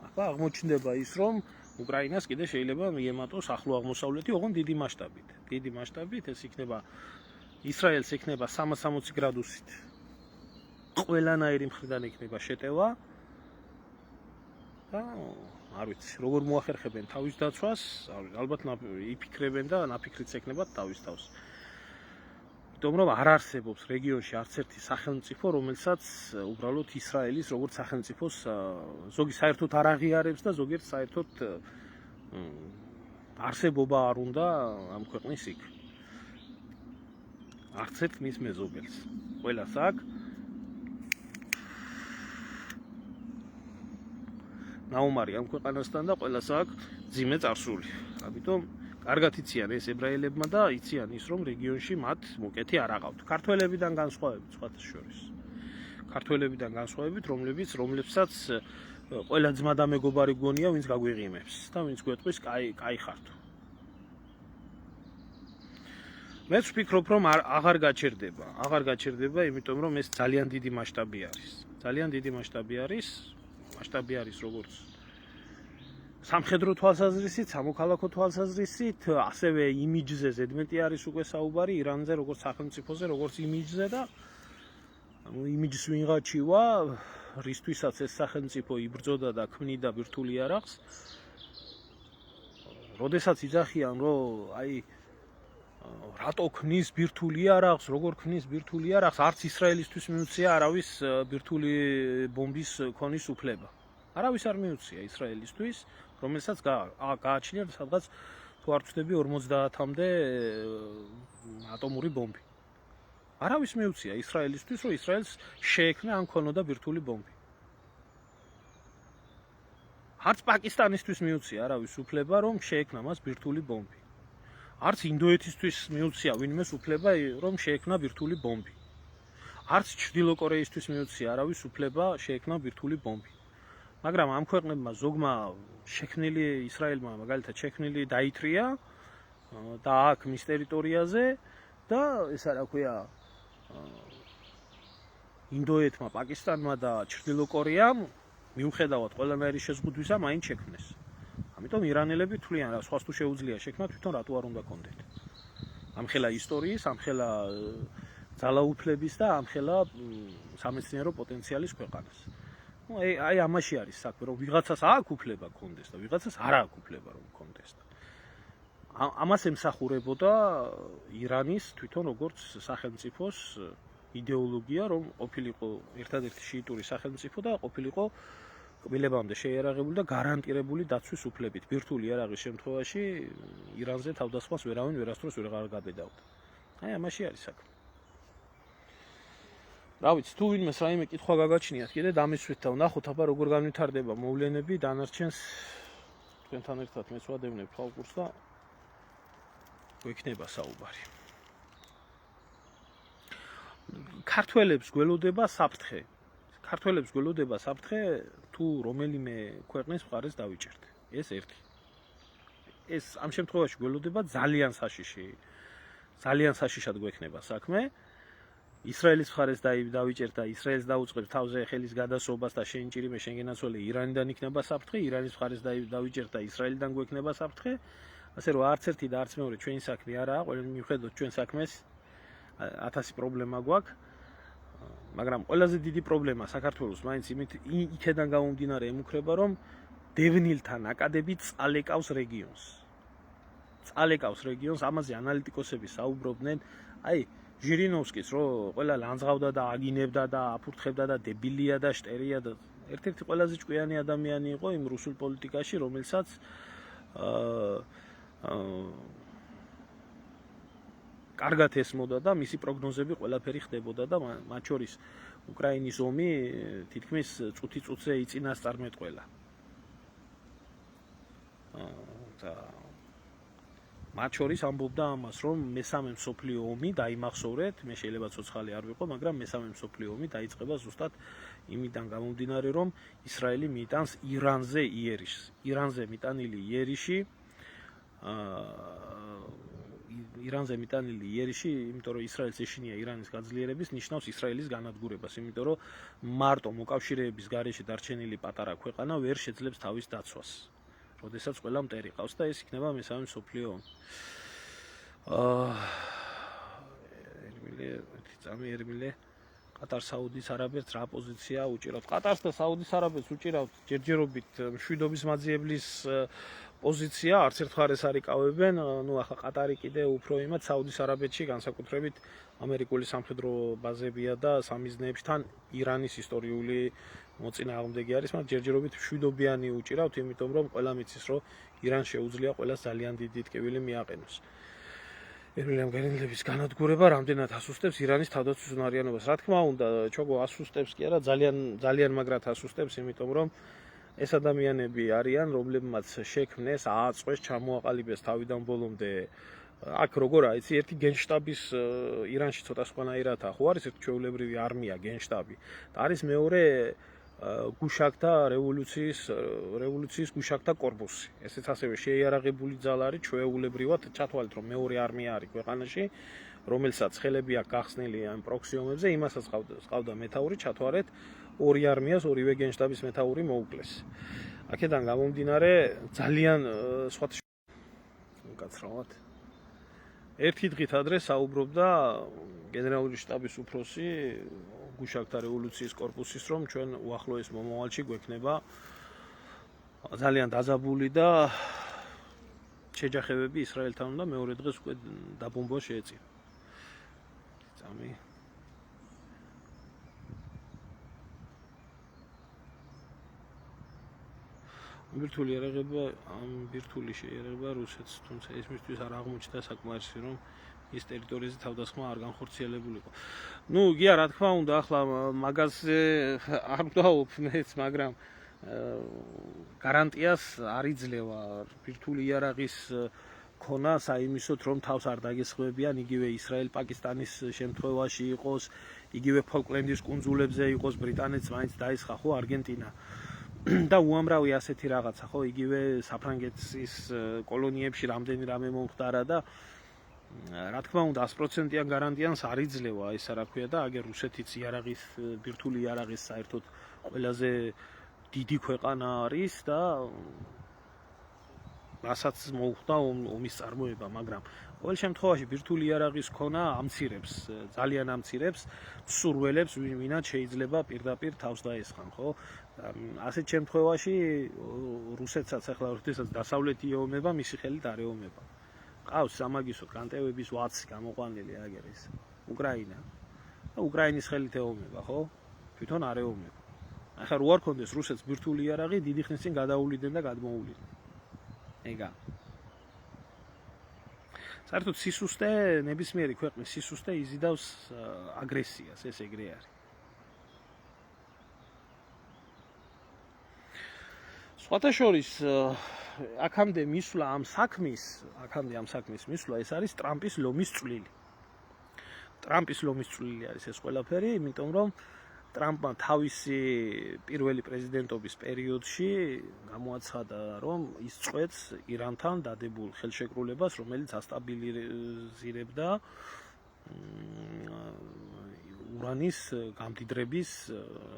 ახლა აღმოჩნდება ის, რომ უკრაინას კიდე შეიძლება მიემატოს ახლო აღმოსავლეთი, ოღონდ დიდი მასშტაბით. დიდი მასშტაბით ეს იქნება ისრაელს იქნება 360 გრადუსით. ყველანაირი მხრიდან იქნება შეტევა და არ ვიცი, როგორ მოახერხებენ თავის დაცვას, ალბათ იფიქრებენ და ნაფიქრიც ეკნებათ თავის თავს. იმიტომ რომ არ არსებობს რეგიონში არც ერთი სახელმწიფო, რომელსაც უბრალოდ ისრაელის როგორც სახელმწიფოს ზოგი საერთოდ არ აღიარებს და ზოგიერთ საერთოდ არსებობა არ უნდა ამ ქვეყნის იქ. არც ერთ მის მეზობელს. ყველას აქვს ნაუმარი ამ ქვეყანასთან და ყველას აქვს ძიმე წარსული. ამიტომ კარგად იციან ეს ებრაელებმა და იციან ის რომ რეგიონში მათ მოკეთი არ აყავთ. ქართველებიდან განსხვავებით სხვათა შორის. ქართველებიდან განსხვავებით, რომლებსაც ყველა ძმა და მეგობარი გონია, ვინც გაგვიღიმებს და ვინც გვეტყვის, კაი ხართ. მე ვფიქრობ, რომ აღარ გაჩერდება, იმიტომ რომ ეს ძალიან დიდი მასშტაბი არის. ძალიან დიდი მასშტაბი არის როგორც სამხედრო თვალსაზრისით, სამოქალაქო თვალსაზრისით, ასევე იმიჯზე ზედმეტი არის უკვე საუბარი ირანზე, როგორც სახელმწიფოზე, როგორც იმიჯზე და იმიჯს ვინღაჩივა, რისთვისაც ეს სახელმწიფო იბრძოდა და ქმნიდა ბირთვული იარაღს. როდესაც იძახიან, რომ რატო ქმნის ბირთვული იარაღს, როგორ ქმნის ბირთვული იარაღს, არც ისრაელისთვის მიუწია არავის ბირთვული ბომბის ქონის უფლება. არავის არ მიუწია ისრაელისთვის, რომელსაც გააჩნია სადღაც თუ არ ვცდები 50-მდე ატომური ბომბი. არავის მიუწია ისრაელისთვის, რომ ისრაელს შეექმნა ან ქონოდა ბირთვული ბომბი. არც პაკისტანისთვის მიუწია არავის უფლება, რომ შეექმნა მას ბირთვული ბომბი. არც ინდოეთისთვის მიუწია ვინმეს უფლება, რომ შეექმნა ბირთვული ბომბი. არც ჩრდილო კორეისთვის მიუწია არავის უფლება შეექმნა ბირთვული ბომბი. მაგრამ ამ ქვეყნებმა ზოგმა შექმნილი ისრაელმა მაგალითად შექმნილი დაითრია და აქ მის ტერიტორიაზე და ესა რა ქვია ინდოეთმა, პაკისტანმა და ჩრდილო კორეამ მიუხედავად ყველანაირი შეზღუდვისა მაინც შექმნეს. ამიტომ ირანელები თვლიან, რა სხვას თუ შეუძლია შექმნა, თვითონ რატო არ უნდა კონდეთ. ამხელა ისტორიის, ამხელა ძალაუფლების და ამხელა სამეცნიერო პოტენციალის ქვეყანას. აი ამაში არის საქმე, რომ ვიღაცას აქვს უფლება კონდეს და ვიღაცას არ აქვს უფლება რომ კონდეს. ამას ემსახურებოდა ირანის თვითონ როგორც სახელმწიფოს იდეოლოგია, რომ ყოფილიყო ერთადერთი შიიტური სახელმწიფო და ყოფილიყო კბილებამდე შეიარაღებული და გარანტირებული დაცვის უფლებით. ბირთვული იარაღის შემთხვევაში ირანზე თავდასხმას ვერავინ ვერასდროს ვერ გაბედავდა. აი ამაში არის საქმე. რა ვიცი, თუ ვინმეს რაიმე კითხვა გაგაჩნიათ, კიდე დამისვით და ვნახოთ აბა როგორ განვითარდება მოვლენები, დანარჩენს თქვენთან ერთად მეც ვადევნებ თვალყურს და გვექნება საუბარი. ქართველებს გველოდება საფრთხე, თუ რომელიმე ქვეყნის მხარეს დავიჭერთ. ეს ერთი. ეს ამ შემთხვევაში გველოდება ძალიან საშიშად გვექნება საქმე. ისრაელის მხარეს დავიჭერთ და ისრაელს დაუწყებს თავზე ხელის გადასრობას და შეინჭირიმე შენგენაცვალე ირანიდან იქნება საფრთხე, ირანის მხარეს დავიჭერთ და ისრაელიდან გვექნება საფრთხე. ასე რომ არც ერთი და არც მეორე ჩვენი საქმე არაა, ყველანი მიუხედავად ჩვენ საქმეს 1000 პრობლემა გვაქვს. მაგრამ ყველაზე დიდი პრობლემა საქართველოს მაინც იქედან გამომდინარე ემუქრება, რომ დევნილთა ნაკადები წალეკავს რეგიონს. ამაზე ანალიტიკოსები საუბრობდნენ. აი ჟირინოვსკის რო ყველა ლანძღავდა და აგინებდა და აფურთხებდა და დებილია და შტერია და ერთ-ერთი ყველაზე ჭკვიანი ადამიანი იყო იმ რუსულ პოლიტიკაში, რომელსაც კარგად ესმოდა და მისი პროგნოზები ყველაფერი ხდებოდა და მათ შორის უკრაინის ომი თითქმის წუთი-წუთზე იწინასწარმეტყველა. და მათ შორის ამბობდა ამას, რომ მესამე მსოფლიო ომი დაიმახსოვრეთ, მე შეიძლება ცოცხალი არ ვიყო, მაგრამ მესამე მსოფლიო ომი დაიწყება ზუსტად იმიდან გამომდინარე, რომ ისრაელი მიიტანს ირანზე იერიშს. ირანზე მიტანილი იერიში, იმიტომ რომ ისრაელს ეშინია ირანის გაძლიერების, ნიშნავს ისრაელის განადგურებას, იმიტომ რომ მარტო მოკავშირეების გარეშე დარჩენილი პატარა ქვეყანა ვერ შეძლებს თავის დაცვას. როდესაც ყველა მტერი ყავს და ეს იქნება მესამე მსოფლიო ომი. ერმილე ყატარ-საუდის არაბეთს რა პოზიცია უჭირავთ? ყატარს და საუდის არაბეთს უჭირავთ ჯერჯერობით მშვიდობის მაძიებლის პოზიცია, არც ერთ მხარეს არ იკავებენ, ახლა ყატარი კიდე უფრო იმათ საუდის არაბეთში განსაკუთრებით ამერიკული სამხედრო ბაზებია და სამიზნეებში თან ირანის ისტორიული მოწინააღმდეგე არის, მაგრამ ჯერჯერობით მშვიდობიანი უჭირავთ, იმიტომ რომ ყველა მიცის, რომ ირანს შეუძლია ყველას ძალიან დიდი ტკივილი მიაყენოს. ეროვნული ამგენელების განადგურება რამდენად ასუსტებს ირანის თავდაცვის უნარიანობას. Რა თქმა უნდა, ჩოგო ასუსტებს კი არა, ძალიან მაგრად ასუსტებს, იმიტომ რომ ეს ადამიანები არიან, რომლებმაც შექმნეს, ააწყვეს, ჩამოაყალიბეს თავიდან ბოლომდე აქ როგორ აიცი, ერთი გენშტაბის ირანში ცოტა სხვანაირადაა, ხო არის ერთი ჩვეულებრივი არმია, გენშტაბი. და არის მეორე გუშაკთა რევოლუციის გუშაკთა კორპუსი. ესეც ასევე შეიარაღებული ძალა არის, ჩვეულებრივად ჩათვალეთ, რომ მეორე არმია არის ქვეყანაში, რომელსაც ხელები აქვს გახსნილი ამ პროქსი ომებზე, იმასაც ყავდა მეთაური, ჩათვალეთ, ორი არმიას, ორივე გენშტაბის მეთაური მოუკლეს. აქედან გამომდინარე ძალიან სხვა უკაცრავად. ერთი დღით ადრე საუბრობდა გენერალური შტაბის უფროსი გუშაკთა რევოლუციის კორპუსის, რომ ჩვენ უახლოეს მომავალში გვექნება ძალიან დაძაბული და შეჯახებები ისრაელთან და მეორე დღეს უკვე დაბომბვა შეეწირა. წამი ბირთვული იარაღება, ამ ბირთვული შეიარაღება რუსეთს, თუმცა ეს მისთვის არ აღმოჩნდა საკმარისი, რომ ის ტერიტორიაზე თავდასხმა არ განხორციელებულიყო. გია რა თქმა უნდა, ახლა მაგაზე არ ვდაობ მეც, მაგრამ გარანტიას არ იძლევა ბირთვული იარაღის ქონა საიმისოთ, რომ თავს არ დაგესხმებიან, იგივე ისრაელ-პაკისტანის შემთხვევაში იყოს, იგივე ფოლკლენდის კუნძულებზე იყოს, ბრიტანეთს მაინც დაესხა, ხო, არგენტინა. და უამრავი ასეთი რაღაცა, ხო, იგივე საფრანგეთის კოლონიებში რამდენი რამე მომხდარა და რა თქმა უნდა 100%-იან გარანტიანს არ იძლევა ეს რა ქვია და აგერ რუსეთიც იარაღის ბირთვული იარაღის საერთოდ ყველაზე დიდი ქვეყანა არის და რასაც მოუხდა ომის წარმოება, მაგრამ ყოველ შემთხვევაში ბირთვული იარაღის ქონა ამცირებს, ძალიან ამცირებს სურველებს, ვინაც შეიძლება პირდაპირ თავს დაესხან, ხო? ასეთ შემთხვევაში რუსეთსაც ახლა როდესაც დასავლეთი ეომება, მისი ხელით არ ეომება. ყავს სამაგისო კანტევების ვაცი გამოყვანილი აგერ ის უკრაინა. და უკრაინის ხელით ეომება, ხო? თვითონ არ ეომება. ახლა რო არ კონდეს რუსეთს ბირთვული იარაღი, დიდი ხნის წინ გადაუვლიდნენ და გადმოუვლიდნენ. ეგა. საერთოდ სისუსტე, ნებისმიერი ქვეყნის სისუსტე იზიდავს აგრესიას, ეს ეგრე არის. სხვათა შორის აქამდე მისვლა ამ საქმის მისვლა ეს არის ტრამპის ლომის წვლილი. ტრამპის ლომის წვლილი არის ეს ყველაფერი, იმიტომ რომ ტრამპმა თავისი პირველი პრეზიდენტობის პერიოდში გამოაცხადა, რომ ის წვეთს ირანთან დადებულ ხელშეკრულებას, რომელიც ასტაბილიზირებდა ურანის გამდიდრების,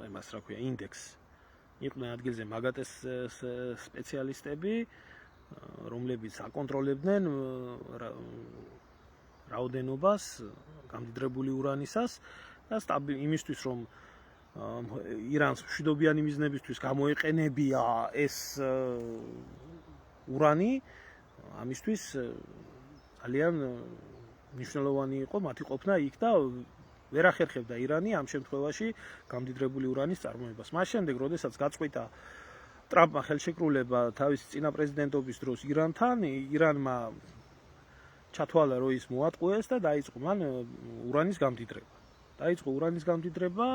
იმას რა ქვია, ინდექსს. იყვნენ ადგილზე მაგატეს სპეციალისტები, რომლებიც აკონტროლებდნენ რაოდენობას გამდიდრებული ურანისას და იმისთვის, რომ ირანს მშვიდობიანი მიზნებისთვის გამოეყენებია ეს ურანი, ამისთვის ძალიან მნიშვნელოვანი იყო მათი ყოფნა იქ და ვერ ახერხებდა ირანი ამ შემთხვევაში გამდიდრებული ურანის წარმოებას. მას შემდეგ, როდესაც გაწყვიტა ტრამპმა ხელშეკრულება თავისი წინა პრეზიდენტობის დროს ირანთან, ირანმა ჩათვალა, რომ ის მოატყუეს და დაიწყო მან ურანის გამდიდრება. დაიწყო ურანის გამდიდრება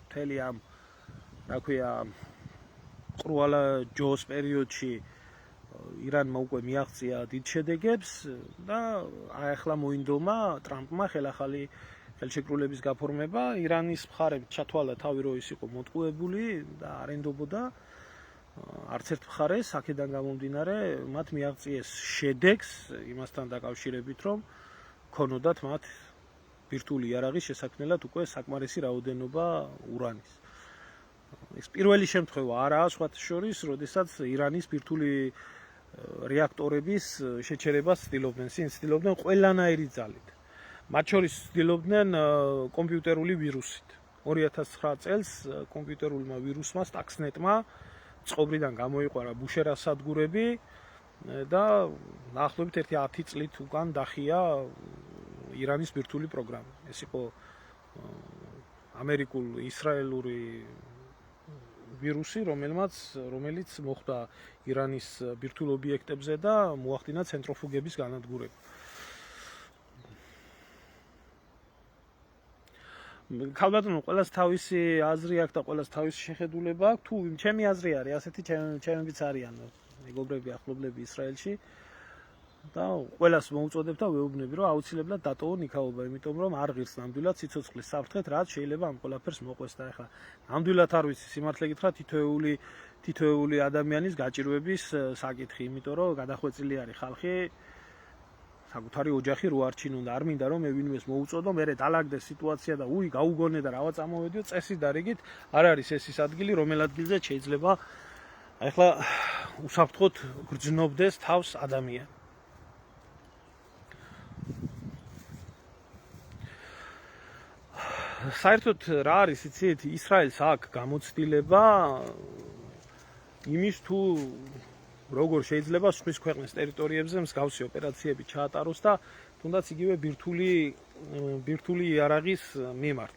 მთელი ამ, რა ქვია, ყრუალა ჯოს პერიოდში ირანმა უკვე მიაღწია დიდ შედეგებს და ახლა მოინდომა ტრამპმა ხელახალი ხელშეკრულების გაფორმება. ირანის მხარემ ჩათვალა თავი, რომ ის იყო მოტყუებული და არ ენდობოდა არც ერთ მხარეს, აქედან გამომდინარე, მათ მიაღწიეს შედეგს იმასთან დაკავშირებით, რომ ქონოდათ მათ ბირთვული იარაღის შესაქმნელად უკვე საკმარისი რაოდენობა ურანის. ეს პირველი შემთხვევა არაა სხვათა შორის, როდესაც ირანის ბირთვული რეაქტორების შეჩერებას ცდილობდნენ, ცდილობდნენ ყველანაირი ძალით. მათ შორის ცდილობდნენ კომპიუტერული ვირუსით. 2009 წელს კომპიუტერულმა ვირუსმა, სტაქსნეტმა წყობრიდან გამოიყვარა ბუშერას სადგურები და დაახლოებით 10 წლით უკან დახია ირანის ბირთვული პროგრამა. ეს იყო ამერიკულ-ისრაელური ვირუსი, რომელიც მოხვდა ირანის ბირთვულ ობიექტებზე და მოახდინა ცენტროფუგების განადგურება. ქალბატონო, ყველას თავისი აზრი აქვს და ყველას თავისი შეხედულება აქვს. თუ ჩემი აზრი არის, ასეთი ჩემებიც არიან მეგობრები, ახლობლები ისრაელში და ყველას მოუწოდებ და ვეუბნები, რომ აუცილებლად დატოვონ იქაობა, იმიტომ რომ არ ღირს ნამდვილად სიცოცხლის საფრთხეთ, რაც შეიძლება ამ ყველაფერს მოყვეს და ახლა ნამდვილად არ ვიცი სიმართლე გითხრათ თითოეული ადამიანის გაჭირვების საკითხი, იმიტომ რომ გადახვეწილი არის ხალხი, საკუთარი ოჯახი რო არჩინონ და არ მინდა რომ მე ვინმეს მოუწოდო, მერე დალაგდეს სიტუაცია და გაუგონე და რაღაც ამოვედიო წესით და რიგით, არ არის ეს ის ადგილი, რომელ ადგილზე შეიძლება ახლა უსაფრთხოდ გრძნობდეს თავს ადამიანი. საერთოდ რა არის, იცით, ისრაელს აქვს გამოცდილება იმის თუ როგორ შეიძლება სხვის ქვეყნის ტერიტორიებზე მსგავსი ოპერაციები ჩაატაროს და თუნდაც იგივე ბირთვული იარაღის მიმართ.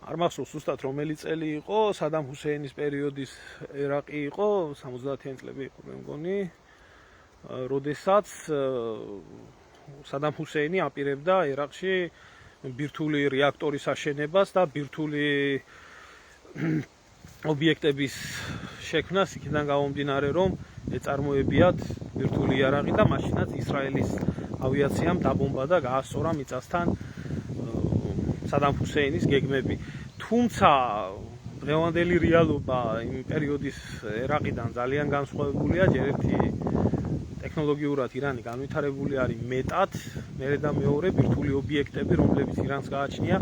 არ მახსოვს ზუსტად რომელი წელი იყო, სადამ ჰუსეინის პერიოდის ერაყი იყო, 70-იანი წლები იყო მე მგონი, როდესაც სადამ ჰუსეინი აპირებდა ერაყში ბირთვული რეაქტორის აშენებას და ბირთვული ობიექტების შექმნას, იქიდან გამომდინარე, რომ ეწარმოებიათ ბირთვული იარაღი და მაშინაც ისრაელის ავიაციამ დაბომბა და გაასწორა მიწასთან სადამ ჰუსეინის გეგმები. თუმცა დღევანდელი რეალობა იმ პერიოდის ერაყიდან ძალიან განსხვავებულია, ჯერ ერთი ტექნოლოგიურად ირანი განვითარებული არის მეტად, მერე და მეორე ბირთვული ობიექტები, რომლებიც ირანს გააჩნია,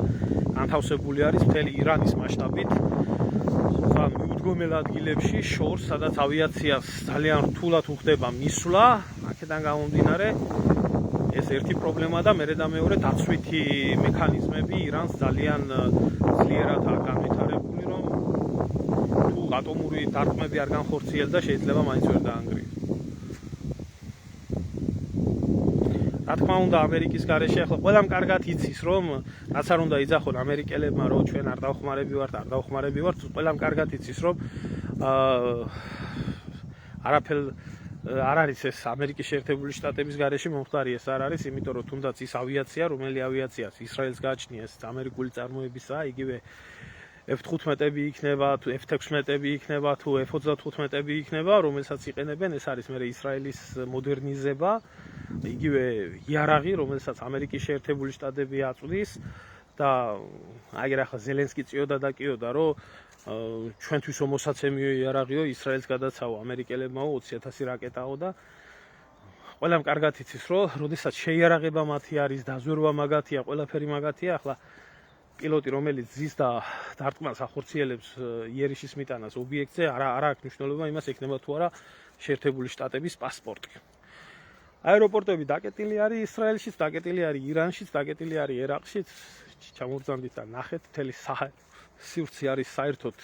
განთავსებული არის მთელი ირანის მასშტაბით. მიუდგომელ ადგილებში შორს, სადაც ავიაციას ძალიან რთულად უხდება მისვლა, აქედან გამომდინარე, ეს ერთი პრობლემა და მერე და მეორე დაცვითი მექანიზმები ირანს ძალიან ძლიერად აქვს განვითარებული, რომ თუ ატომური დარტყმები არ განხორციელდა, შეიძლება მაინც ვერ დაანგრიოს. რა თქმა უნდა, ამერიკის გარეშე ახლა ყველამ კარგად იცის, რომ რაც არ უნდა იძახონ ამერიკელებმა, რომ ჩვენ არ დავხმარები ვართ, ყველამ კარგად იცის, რომ არაფერ არ არის ეს ამერიკის შეერთებული შტატების გარეშე მომხდარი, ეს არ არის, იმიტომ რომ თუნდაც ის ავიაცია, რომელი ავიაციას ისრაელს გააჩნია, ეს ამერიკული წარმოებისაა, იგივე F-15-ები იქნება, თუ F-16-ები იქნება, თუ F-35-ები იქნება, რომელსაც იყენებენ, ეს არის მე ისრაელის მოდერნიზება, იგივე იარაღი, რომელსაც ამერიკის შეერთებული შტატები აწვდის და აგერ ახლა ზელენსკი წიოდა და კიოდა, რომ ჩვენთვის ომოსაცემიო იარაღიო, ისრაელს გადაცაო ამერიკელებმაო 20,000 რაკეტაო და ყველამ კარგად იცის, რომ როდესაც შეიარაღება მათი არის, დაზვერვა მაგათია, ყველაფერი მაგათია, ახლა პილოტი, რომელიც ზის და დარტყმას ახორციელებს იერიში მიტანას ობიექტზე, არ აქვს მნიშვნელობა იმას, ექნება თუ არა შეერთებული შტატების პასპორტი. აეროპორტები დაკეტილი არის ისრაელშიც, დაკეტილი არის ირანშიც, დაკეტილი არის ერაყშიც. ჩამოვძანდით და ნახეთ, მთელი სივრცე არის საერთოდ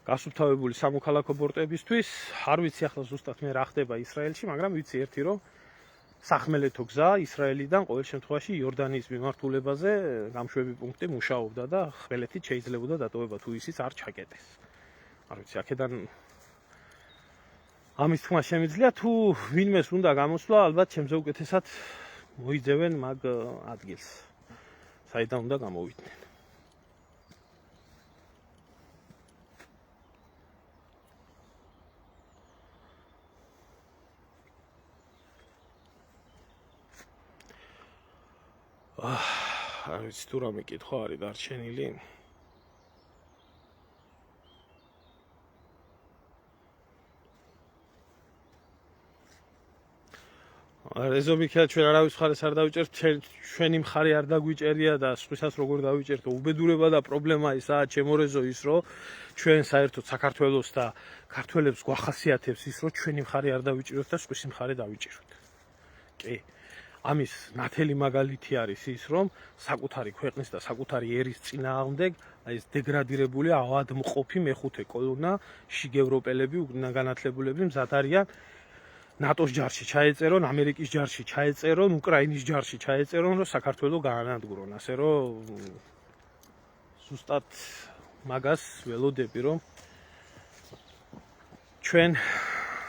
გასუფთავებული სამოქალაქო ბორტებისთვის. არ ვიცი ახლა ზუსტად მე რა ხდება ისრაელში, მაგრამ ვიცი ერთი, რომ სახმელეთო გზა ისრაელიდან ყოველ შემთხვევაში იორდანიის მიმართულებაზე გამშვები პუნქტი მუშაობდა და ხმელეთით შეიძლებოდა დატოვება თუ ისიც არ ჩაკეტეს. არ ვიცი, აქედან ამის თქმა შემიძლია, თუ ვინმეს უნდა გამოსვლა, ალბათ ჩემზე უკეთესად მოიძევენ მაგ ადგილს, საიდან უნდა გამოვიდნენ. არ ვიცი თუ რამე კითხვა არის დარჩენილი. რეზომიქა ჩვენ არავის მხარეს არ დავიჭერთ, ჩვენი მხარე არ დაგვიჭერია და სხვისას როგორ დავიჭერთ. უბედურება და პრობლემა ისაა ჩემო რეზო ის, რომ ჩვენ საერთოდ საქართველოს და ქართველებს გვახასიათებს ის, რომ ჩვენი მხარე არ დავიჭიროთ და სხვისი მხარე დავიჭიროთ. კი. ამის ნათელი მაგალითი არის ის, რომ საკუთარი ქვეყნის და საკუთარი ერის წინააღმდეგ აი ეს დეგრადირებული ავადმყოფი მეხუთე კოლონა შიგევროპელები, განათლებულები მზად არიან ნატოს ჯარში ჩაეწერონ, ამერიკის ჯარში ჩაეწერონ, უკრაინის ჯარში ჩაეწერონ, რომ საქართველოს გაანადგურონ, ასე რომ ზუსტად მაგას ველოდები, რომ ჩვენ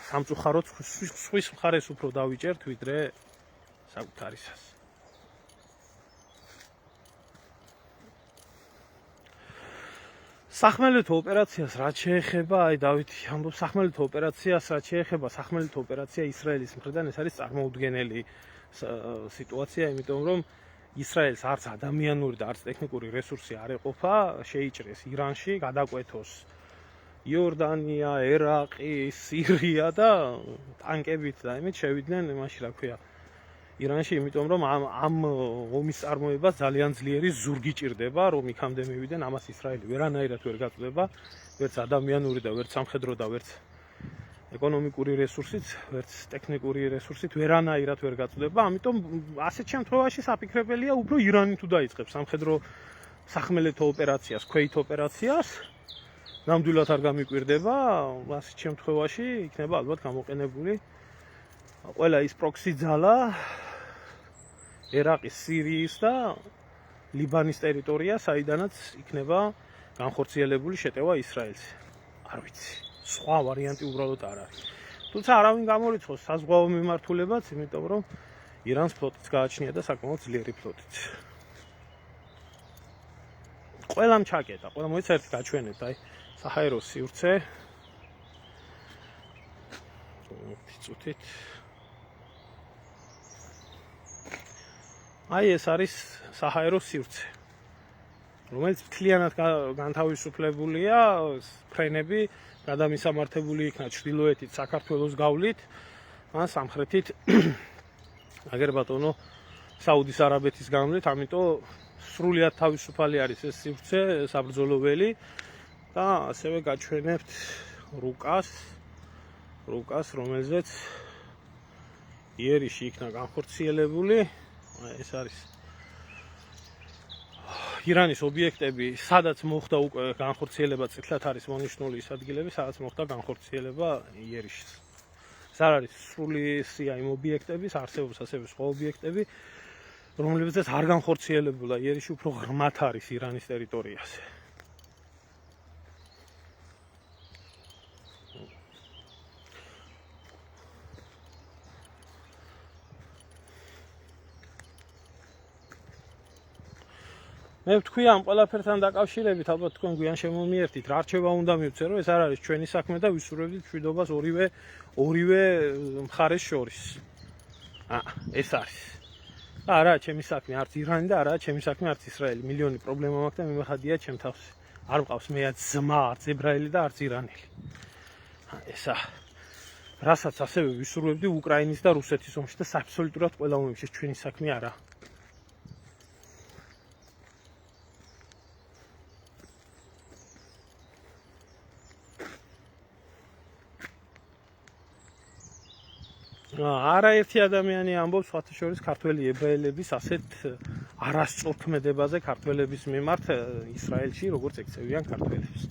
სამწუხაროდ სხვის მხარეს უფრო დავიჭერთ, ვიდრე საკუთარისას. სახმელეთო ოპერაციას რაც შეეხება, აი დავითი ამბობს სახმელეთო ოპერაციას რაც შეეხება, სახმელეთო ოპერაცია ისრაელის მხრიდან ეს არის წარმოუდგენელი სიტუაცია, იმიტომ რომ ისრაელს არც ადამიანური და არც ტექნიკური რესურსი არ ეყოფა, შეიჭრეს ირანში, გადაკვეთოს იორდანია, ერაყი, სირია და ტანკებით და იმით შევიდნენ იმაში, რა ქვია, ირანში, იმიტომ რომ ამ ომის წარმოებას ძალიან ძლიერი ზურგი ჭირდება, რომ იქამდე მივიდნენ, ამას ისრაელი ვერანაირად ვერ გაწდება, ვერც ადამიანური და ვერც სამხედრო და ვერც ეკონომიკური რესურსით, ვერც ტექნიკური რესურსით ვერანაირად ვერ გაწდება, ამიტომ ასეთ შემთხვევაში საფიქრებელია უფრო ირანი თუ დაიწყებს სამხედრო სახმელეთო ოპერაციას, ქვეით ოპერაციას, ნამდვილად არ გამიკვირდება, ასეთ შემთხვევაში იქნება ალბათ გამოყენებული ყველა ის პროქსი ძალა ერაყის, სირიის და ლიბანის ტერიტორია, საიდანაც იქნება განხორციელებული შეტევა ისრაელს. არ ვიცი, სხვა ვარიანტი უბრალოდ არ არის. თუმცა არავინ გამორიცხავს საზღვაო მიმართულებაც, იმიტომ რომ ირანს ფლოტიც გააჩნია და საკმაოდ ძლიერი ფლოტიც. ყველამ ჩაკეტა, ყველა მოიცა ერთი გაჩვენეთ, აი საჰაერო სივრცე. წუთით აი ეს არის საჰაერო სივრცე, რომელიც მთლიანად განთავისუფლებულია, ფრენები გადამისამართებული იქნა ჩრდილოეთით საქართველოს გავლით, ან სამხრეთით აგერბატონო საუდის არაბეთის გამლით, ამიტომ სრულიად თავისუფალი არის ეს სივრცე, საბრძოლო ველი და ასევე გაჩვენებთ რუკას, რომელზეც იერიში იქნა განხორციელებული. ეს არის ირანის ობიექტები, სადაც მოხდა უკვე განხორციელება, წითლად არის მონიშნული ის ადგილები, სადაც მოხდა განხორციელება იერიში. ეს არ არის სრული სია იმ ობიექტების, არსებობს ასევე სხვა ობიექტები, რომლებზეც არ განხორციელებულა იერიში, უფრო ღრმად არის ირანის ტერიტორიაზე. მე ვთქვი ამ ყველაფერთან დაკავშირებით, ალბათ თქვენ გვიან შემომიერთით, რა რჩევა უნდა მივცე, რომ ეს არ არის ჩვენი საქმე და ვისურვებდით მშვიდობას ორივე მხარეს შორის. ეს არის. და არა, ჩემი საქმე არც ირანი და არა, ჩემი საქმე არც ისრაელი. მილიონი პრობლემა მაქვს და მიმეხადია ჩემ თავს. არ მყავს მეაც ძმა, არც ებრაელი და არც ირანელი. ესა რასაც ასევე ვისურვებდი უკრაინის და რუსეთის ომში და აბსოლუტურად ყველა ომებში ჩვენი საქმე არა. არაერთი ადამიანი ამბობს სხვათა შორის ქართველი ებრაელების ასეთ არასწორქმედებაზე ქართველების მიმართ ისრაელში, როგორც ექცევიან ქართველებს.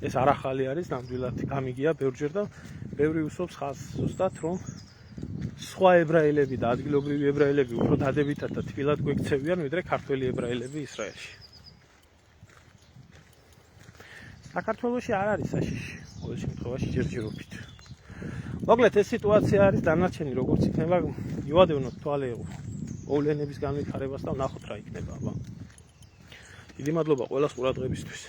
ეს არ ახალი არის, ნამდვილად გამიგია ბევრჯერ და ბევრი უსვობს ხაზს ზუსტად, რომ სხვა ებრაელები და ადგილობრივი ებრაელები უფრო დადებითად და თბილად გვექცევიან, ვიდრე ქართველი ებრაელები ისრაელში. საქართველოში არ არის საშიში, ყოველ შემთხვევაში ჯერჯერობით. მოკლედ ეს სიტუაცია არის დანარჩენი, როგორც იქნება, ივადევნოთ თვალე მოვლენების განვითარებას და ვნახოთ რა იქნება. დიდი მადლობა ყველას ყურადღებისთვის.